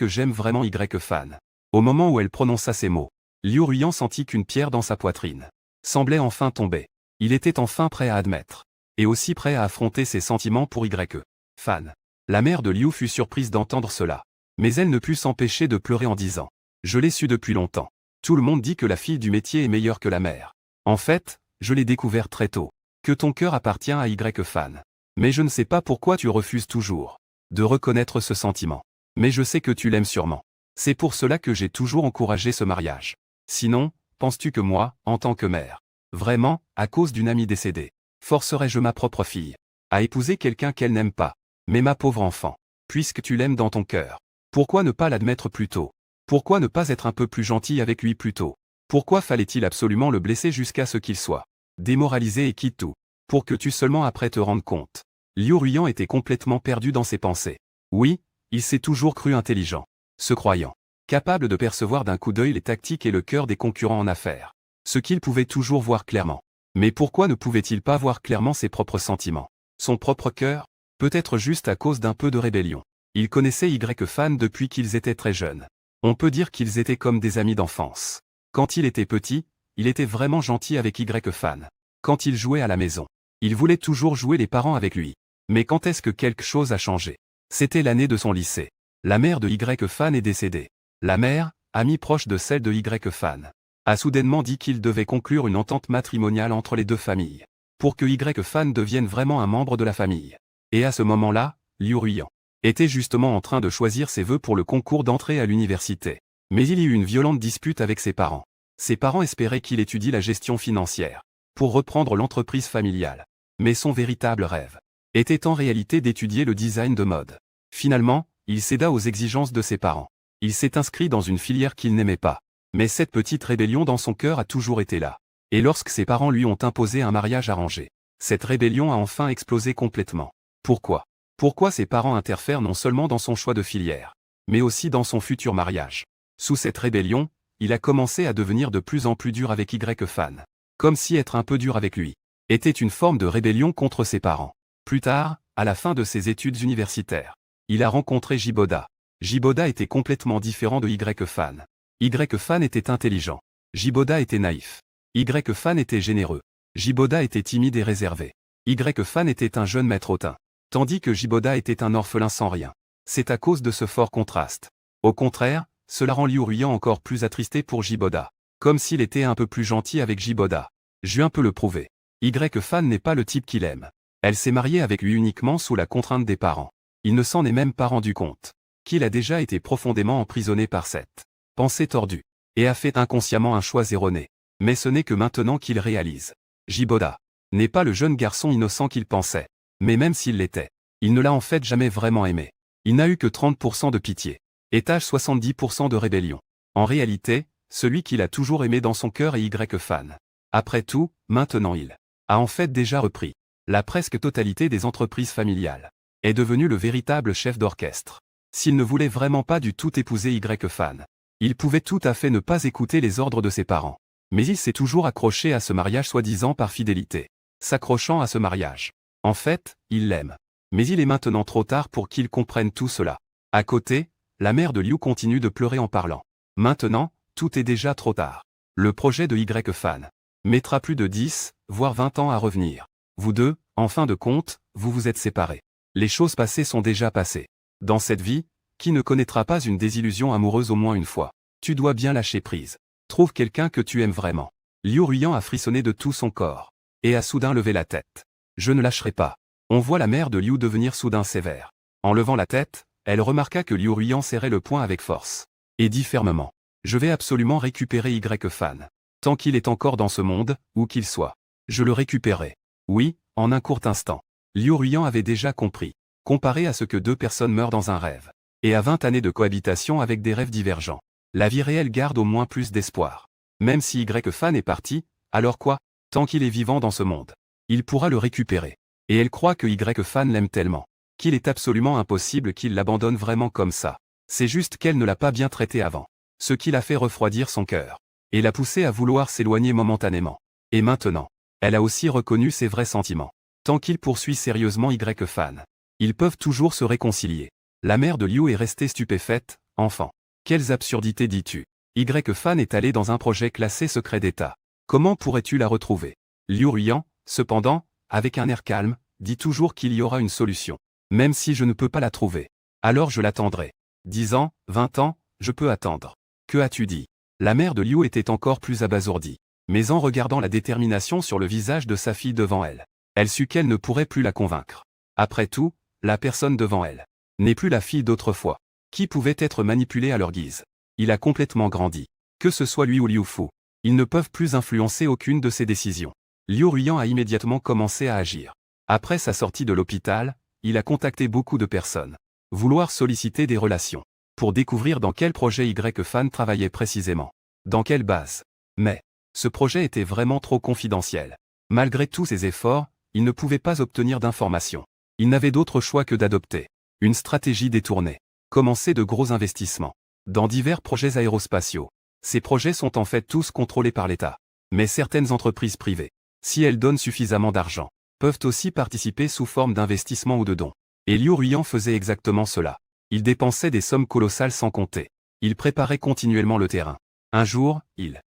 j'aime vraiment Y-Fan. Au moment où elle prononça ces mots, Liu Ruiyan sentit qu'une pierre dans sa poitrine semblait enfin tomber. Il était enfin prêt à admettre, et aussi prêt à affronter ses sentiments pour Y-Fan. La mère de Liu fut surprise d'entendre cela, mais elle ne put s'empêcher de pleurer en disant « Je l'ai su depuis longtemps. Tout le monde dit que la fille du métier est meilleure que la mère. En fait, je l'ai découvert très tôt, que ton cœur appartient à Y-Fan. Mais je ne sais pas pourquoi tu refuses toujours de reconnaître ce sentiment. Mais je sais que tu l'aimes sûrement. C'est pour cela que j'ai toujours encouragé ce mariage. Sinon, penses-tu que moi, en tant que mère, vraiment, à cause d'une amie décédée, forcerais-je ma propre fille à épouser quelqu'un qu'elle n'aime pas? Mais ma pauvre enfant, puisque tu l'aimes dans ton cœur, pourquoi ne pas l'admettre plus tôt? Pourquoi ne pas être un peu plus gentil avec lui plus tôt? Pourquoi fallait-il absolument le blesser jusqu'à ce qu'il soit démoralisé et quitte tout, pour que tu seulement après te rendes compte? Liu Ruiyan était complètement perdu dans ses pensées. Oui, il s'est toujours cru intelligent, se croyant capable de percevoir d'un coup d'œil les tactiques et le cœur des concurrents en affaires, ce qu'il pouvait toujours voir clairement. Mais pourquoi ne pouvait-il pas voir clairement ses propres sentiments, son propre cœur? Peut-être juste à cause d'un peu de rébellion. Il connaissait Y-Fan depuis qu'ils étaient très jeunes. On peut dire qu'ils étaient comme des amis d'enfance. Quand il était petit, il était vraiment gentil avec Y-Fan. Quand il jouait à la maison, il voulait toujours jouer les parents avec lui. Mais quand est-ce que quelque chose a changé? C'était l'année de son lycée. La mère de Y-Fan est décédée. La mère, amie proche de celle de Y-Fan, a soudainement dit qu'il devait conclure une entente matrimoniale entre les deux familles, pour que Y-Fan devienne vraiment un membre de la famille. Et à ce moment-là, Liu Ruiyan était justement en train de choisir ses vœux pour le concours d'entrée à l'université. Mais il y eut une violente dispute avec ses parents. Ses parents espéraient qu'il étudie la gestion financière, pour reprendre l'entreprise familiale. Mais son véritable rêve était en réalité d'étudier le design de mode. Finalement, il céda aux exigences de ses parents. Il s'est inscrit dans une filière qu'il n'aimait pas. Mais cette petite rébellion dans son cœur a toujours été là. Et lorsque ses parents lui ont imposé un mariage arrangé, cette rébellion a enfin explosé complètement. Pourquoi? Pourquoi ses parents interfèrent non seulement dans son choix de filière, mais aussi dans son futur mariage? Sous cette rébellion, il a commencé à devenir de plus en plus dur avec Y-Fan. Comme si être un peu dur avec lui était une forme de rébellion contre ses parents. Plus tard, à la fin de ses études universitaires, il a rencontré Jiboda. Jiboda était complètement différent de Y-Fan. Y-Fan était intelligent. Jiboda était naïf. Y-Fan était généreux. Jiboda était timide et réservé. Y-Fan était un jeune maître hautain, tandis que Jiboda était un orphelin sans rien. C'est à cause de ce fort contraste. Au contraire, cela rend Liu Ruiyan encore plus attristé pour Jiboda. Comme s'il était un peu plus gentil avec Jiboda. Juin peut le prouver. Y-Fan n'est pas le type qu'il aime. Elle s'est mariée avec lui uniquement sous la contrainte des parents. Il ne s'en est même pas rendu compte qu'il a déjà été profondément emprisonné par cette pensée tordue, et a fait inconsciemment un choix erroné. Mais ce n'est que maintenant qu'il réalise. Jiboda n'est pas le jeune garçon innocent qu'il pensait. Mais même s'il l'était, il ne l'a en fait jamais vraiment aimé. Il n'a eu que 30% de pitié, et 70% de rébellion. En réalité, celui qu'il a toujours aimé dans son cœur est Y-Fan. Après tout, maintenant il a en fait déjà repris la presque totalité des entreprises familiales. Est devenu le véritable chef d'orchestre. S'il ne voulait vraiment pas du tout épouser Y-Fan, il pouvait tout à fait ne pas écouter les ordres de ses parents. Mais il s'est toujours accroché à ce mariage soi-disant par fidélité. S'accrochant à ce mariage. En fait, il l'aime. Mais il est maintenant trop tard pour qu'ils comprennent tout cela. À côté, la mère de Liu continue de pleurer en parlant. Maintenant, tout est déjà trop tard. Le projet de Y-Fan mettra plus de 10, voire 20 ans à revenir. Vous deux, en fin de compte, vous vous êtes séparés. Les choses passées sont déjà passées. Dans cette vie, qui ne connaîtra pas une désillusion amoureuse au moins une fois? Tu dois bien lâcher prise. Trouve quelqu'un que tu aimes vraiment. Liu Ruyan a frissonné de tout son corps. Et a soudain levé la tête. Je ne lâcherai pas. On voit la mère de Liu devenir soudain sévère. En levant la tête, elle remarqua que Liu Ruyan serrait le poing avec force. Et dit fermement. Je vais absolument récupérer Y-Fan. Tant qu'il est encore dans ce monde, où qu'il soit. Je le récupérerai. Oui, en un court instant. Liu Ruyan avait déjà compris. Comparé à ce que deux personnes meurent dans un rêve. Et à 20 années de cohabitation avec des rêves divergents. La vie réelle garde au moins plus d'espoir. Même si Y-Fan est parti, alors quoi? Tant qu'il est vivant dans ce monde. Il pourra le récupérer. Et elle croit que Y-Fan l'aime tellement. Qu'il est absolument impossible qu'il l'abandonne vraiment comme ça. C'est juste qu'elle ne l'a pas bien traité avant. Ce qui l'a fait refroidir son cœur. Et l'a poussé à vouloir s'éloigner momentanément. Et maintenant, elle a aussi reconnu ses vrais sentiments. Tant qu'il poursuit sérieusement Y-Fan, ils peuvent toujours se réconcilier. La mère de Liu est restée stupéfaite. Enfant. Quelles absurdités dis-tu? Y-Fan est allée dans un projet classé secret d'État. Comment pourrais-tu la retrouver? Liu Ruyan, cependant, avec un air calme, dit toujours qu'il y aura une solution. Même si je ne peux pas la trouver. Alors je l'attendrai. 10 ans, 20 ans, je peux attendre. Que as-tu dit? La mère de Liu était encore plus abasourdie. Mais en regardant la détermination sur le visage de sa fille devant elle, elle sut qu'elle ne pourrait plus la convaincre. Après tout, la personne devant elle n'est plus la fille d'autrefois, qui pouvait être manipulée à leur guise. Il a complètement grandi. Que ce soit lui ou Liu Fu, ils ne peuvent plus influencer aucune de ses décisions. Liu Ruyan a immédiatement commencé à agir. Après sa sortie de l'hôpital, il a contacté beaucoup de personnes. Vouloir solliciter des relations. Pour découvrir dans quel projet Y-Fan travaillait précisément. Dans quelle base. Mais, ce projet était vraiment trop confidentiel. Malgré tous ses efforts, il ne pouvait pas obtenir d'informations. Il n'avait d'autre choix que d'adopter une stratégie détournée. Commencer de gros investissements dans divers projets aérospatiaux. Ces projets sont en fait tous contrôlés par l'État. Mais certaines entreprises privées, si elles donnent suffisamment d'argent, peuvent aussi participer sous forme d'investissement ou de dons. Et Liu Ruyan faisait exactement cela. Il dépensait des sommes colossales sans compter. Il préparait continuellement le terrain. Un jour, il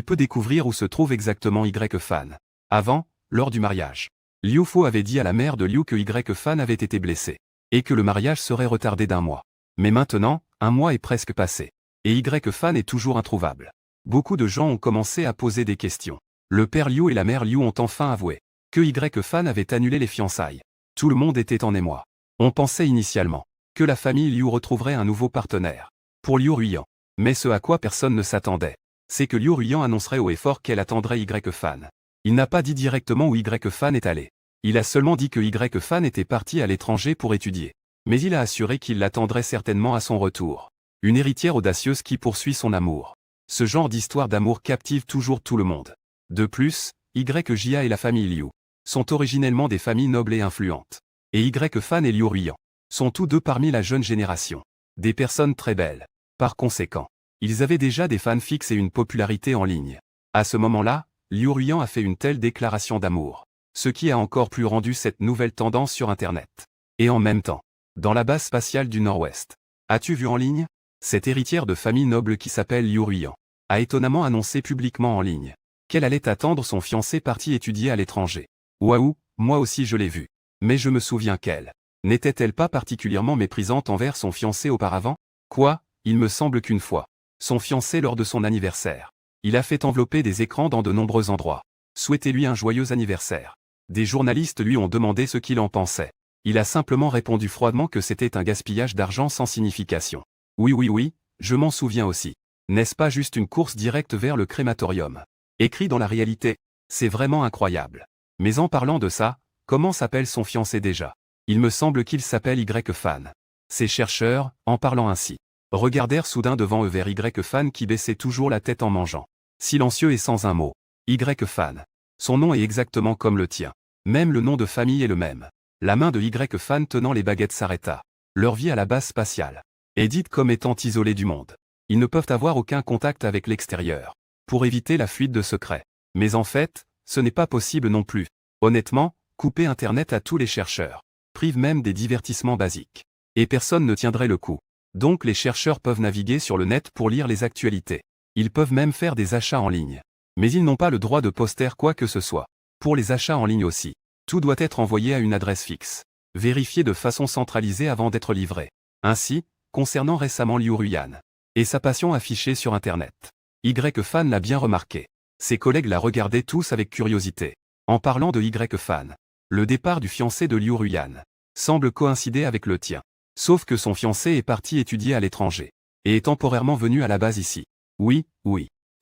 peut découvrir où se trouve exactement Y-Fan. Avant, lors du mariage, Liu Fu avait dit à la mère de Liu que Y-Fan avait été blessé. Et que le mariage serait retardé d'1 mois. Mais maintenant, 1 mois est presque passé. Et Y-Fan est toujours introuvable. Beaucoup de gens ont commencé à poser des questions. Le père Liu et la mère Liu ont enfin avoué que Y-Fan avait annulé les fiançailles. Tout le monde était en émoi. On pensait initialement que la famille Liu retrouverait un nouveau partenaire pour Liu Ruyan. Mais ce à quoi personne ne s'attendait, c'est que Liu Ruyan annoncerait haut et fort qu'elle attendrait Y-Fan. Il n'a pas dit directement où Y-Fan est allé. Il a seulement dit que Y-Fan était parti à l'étranger pour étudier. Mais il a assuré qu'il l'attendrait certainement à son retour. Une héritière audacieuse qui poursuit son amour. Ce genre d'histoire d'amour captive toujours tout le monde. De plus, YJA et la famille Liu sont originellement des familles nobles et influentes. Et Y-Fan et Liu Ruyan sont tous deux parmi la jeune génération. Des personnes très belles. Par conséquent, ils avaient déjà des fans fixes et une popularité en ligne. À ce moment-là, Liu Ruyan a fait une telle déclaration d'amour. Ce qui a encore plus rendu cette nouvelle tendance sur Internet. Et en même temps, dans la base spatiale du Nord-Ouest. As-tu vu en ligne? Cette héritière de famille noble qui s'appelle Liu Ruyan a étonnamment annoncé publiquement en ligne qu'elle allait attendre son fiancé parti étudier à l'étranger. Waouh, moi aussi je l'ai vu. Mais je me souviens qu'elle n'était-elle pas particulièrement méprisante envers son fiancé auparavant? Quoi? Il me semble qu'une fois, son fiancé lors de son anniversaire, il a fait envelopper des écrans dans de nombreux endroits. Souhaitez-lui un joyeux anniversaire. Des journalistes lui ont demandé ce qu'il en pensait. Il a simplement répondu froidement que c'était un gaspillage d'argent sans signification. Oui, je m'en souviens aussi. N'est-ce pas juste une course directe vers le crématorium? Écrit dans la réalité. C'est vraiment incroyable. Mais en parlant de ça, comment s'appelle son fiancé déjà? Il me semble qu'il s'appelle Y-Fan. Ces chercheurs, en parlant ainsi, regardèrent soudain devant eux vers Y-Fan qui baissait toujours la tête en mangeant. Silencieux et sans un mot. Y-Fan. Son nom est exactement comme le tien. Même le nom de famille est le même. La main de Y-Fan tenant les baguettes s'arrêta. Leur vie à la base spatiale est dite comme étant isolée du monde. Ils ne peuvent avoir aucun contact avec l'extérieur, pour éviter la fuite de secrets. Mais en fait, ce n'est pas possible non plus. Honnêtement, couper Internet à tous les chercheurs privent même des divertissements basiques. Et personne ne tiendrait le coup. Donc les chercheurs peuvent naviguer sur le net pour lire les actualités. Ils peuvent même faire des achats en ligne. Mais ils n'ont pas le droit de poster quoi que ce soit. Pour les achats en ligne aussi. Tout doit être envoyé à une adresse fixe. Vérifié de façon centralisée avant d'être livré. Ainsi, concernant récemment Liu Ruyan. Et sa passion affichée sur Internet. Y-Fan l'a bien remarqué. Ses collègues la regardaient tous avec curiosité. En parlant de Y-Fan, le départ du fiancé de Liu Ruyan semble coïncider avec le tien. Sauf que son fiancé est parti étudier à l'étranger. Et est temporairement venu à la base ici. Oui.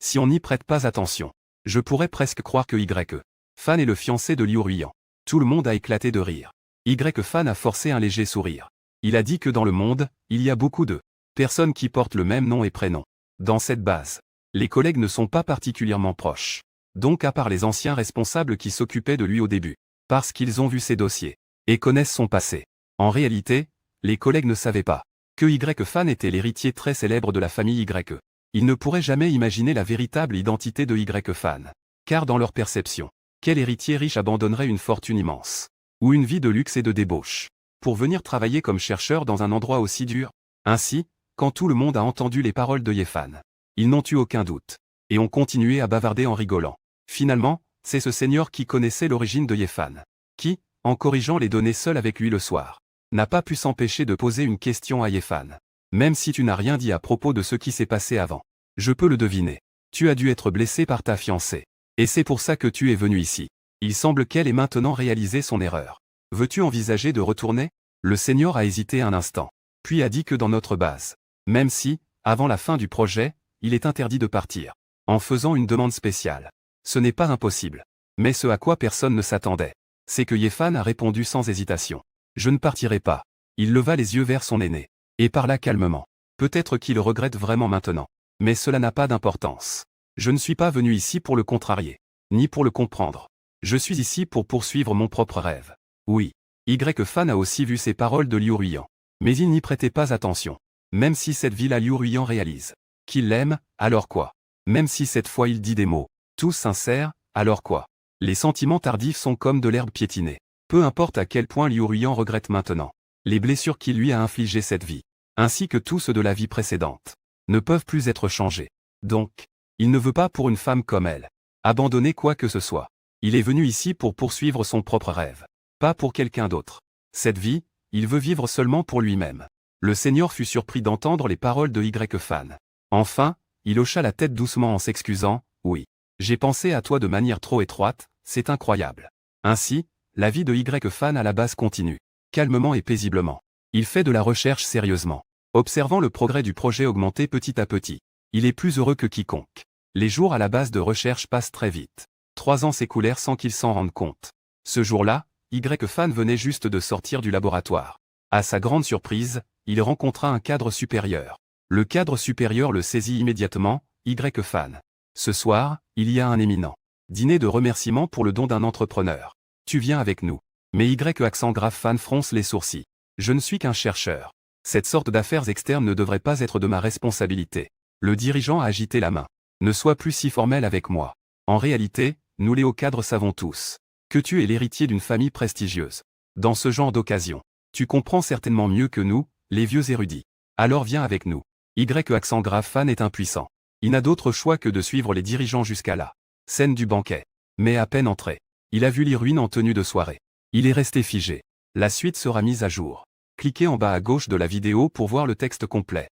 Si on n'y prête pas attention, je pourrais presque croire que Y-Fan est le fiancé de Liu Ruyan. Tout le monde a éclaté de rire. Y-Fan a forcé un léger sourire. Il a dit que dans le monde, il y a beaucoup de personnes qui portent le même nom et prénom. Dans cette base, les collègues ne sont pas particulièrement proches. Donc à part les anciens responsables qui s'occupaient de lui au début. Parce qu'ils ont vu ses dossiers. Et connaissent son passé. En réalité, les collègues ne savaient pas que Y-Fan était l'héritier très célèbre de la famille Y. Ils ne pourraient jamais imaginer la véritable identité de Y-Fan. Car dans leur perception, quel héritier riche abandonnerait une fortune immense ou une vie de luxe et de débauche pour venir travailler comme chercheur dans un endroit aussi dur? Ainsi, quand tout le monde a entendu les paroles de Ye-Fan, ils n'ont eu aucun doute et ont continué à bavarder en rigolant. Finalement, c'est ce seigneur qui connaissait l'origine de Ye-Fan qui, en corrigeant les données seul avec lui le soir, n'a pas pu s'empêcher de poser une question à Ye-Fan. Même si tu n'as rien dit à propos de ce qui s'est passé avant. Je peux le deviner. Tu as dû être blessé par ta fiancée. Et c'est pour ça que tu es venu ici. Il semble qu'elle ait maintenant réalisé son erreur. Veux-tu envisager de retourner? Le seigneur a hésité un instant. Puis a dit que dans notre base, même si, avant la fin du projet, il est interdit de partir. En faisant une demande spéciale. Ce n'est pas impossible. Mais ce à quoi personne ne s'attendait, c'est que Ye-Fan a répondu sans hésitation. Je ne partirai pas. Il leva les yeux vers son aîné. Et parla calmement. Peut-être qu'il le regrette vraiment maintenant. Mais cela n'a pas d'importance. Je ne suis pas venu ici pour le contrarier. Ni pour le comprendre. Je suis ici pour poursuivre mon propre rêve. Oui. Y-Fan a aussi vu ces paroles de Liu Ruyan. Mais il n'y prêtait pas attention. Même si cette ville Liu Ruyan réalise qu'il l'aime, alors quoi? Même si cette fois il dit des mots tous sincères, alors quoi? Les sentiments tardifs sont comme de l'herbe piétinée. Peu importe à quel point Liu Ruyan regrette maintenant les blessures qu'il lui a infligées cette vie, ainsi que tous ceux de la vie précédente, ne peuvent plus être changés. Donc, il ne veut pas pour une femme comme elle abandonner quoi que ce soit. Il est venu ici pour poursuivre son propre rêve, pas pour quelqu'un d'autre. Cette vie, il veut vivre seulement pour lui-même. Le seigneur fut surpris d'entendre les paroles de Y-Fan. Enfin, il hocha la tête doucement en s'excusant. Oui, j'ai pensé à toi de manière trop étroite, c'est incroyable. Ainsi, la vie de Y-Fan à la base continue. Calmement et paisiblement. Il fait de la recherche sérieusement. Observant le progrès du projet augmenter petit à petit. Il est plus heureux que quiconque. Les jours à la base de recherche passent très vite. 3 ans s'écoulèrent sans qu'il s'en rende compte. Ce jour-là, Y-Fan venait juste de sortir du laboratoire. À sa grande surprise, il rencontra un cadre supérieur. Le cadre supérieur le saisit immédiatement. Y-Fan. Ce soir, il y a un éminent dîner de remerciement pour le don d'un entrepreneur. Tu viens avec nous. Mais Y-Fan fronce les sourcils. Je ne suis qu'un chercheur. Cette sorte d'affaires externes ne devrait pas être de ma responsabilité. Le dirigeant a agité la main. Ne sois plus si formel avec moi. En réalité, nous les hauts cadres savons tous que tu es l'héritier d'une famille prestigieuse. Dans ce genre d'occasion, tu comprends certainement mieux que nous, les vieux érudits. Alors viens avec nous. Y-Fan est impuissant. Il n'a d'autre choix que de suivre les dirigeants jusqu'à la scène du banquet. Mais à peine entré, il a vu les ruines en tenue de soirée. Il est resté figé. La suite sera mise à jour. Cliquez en bas à gauche de la vidéo pour voir le texte complet.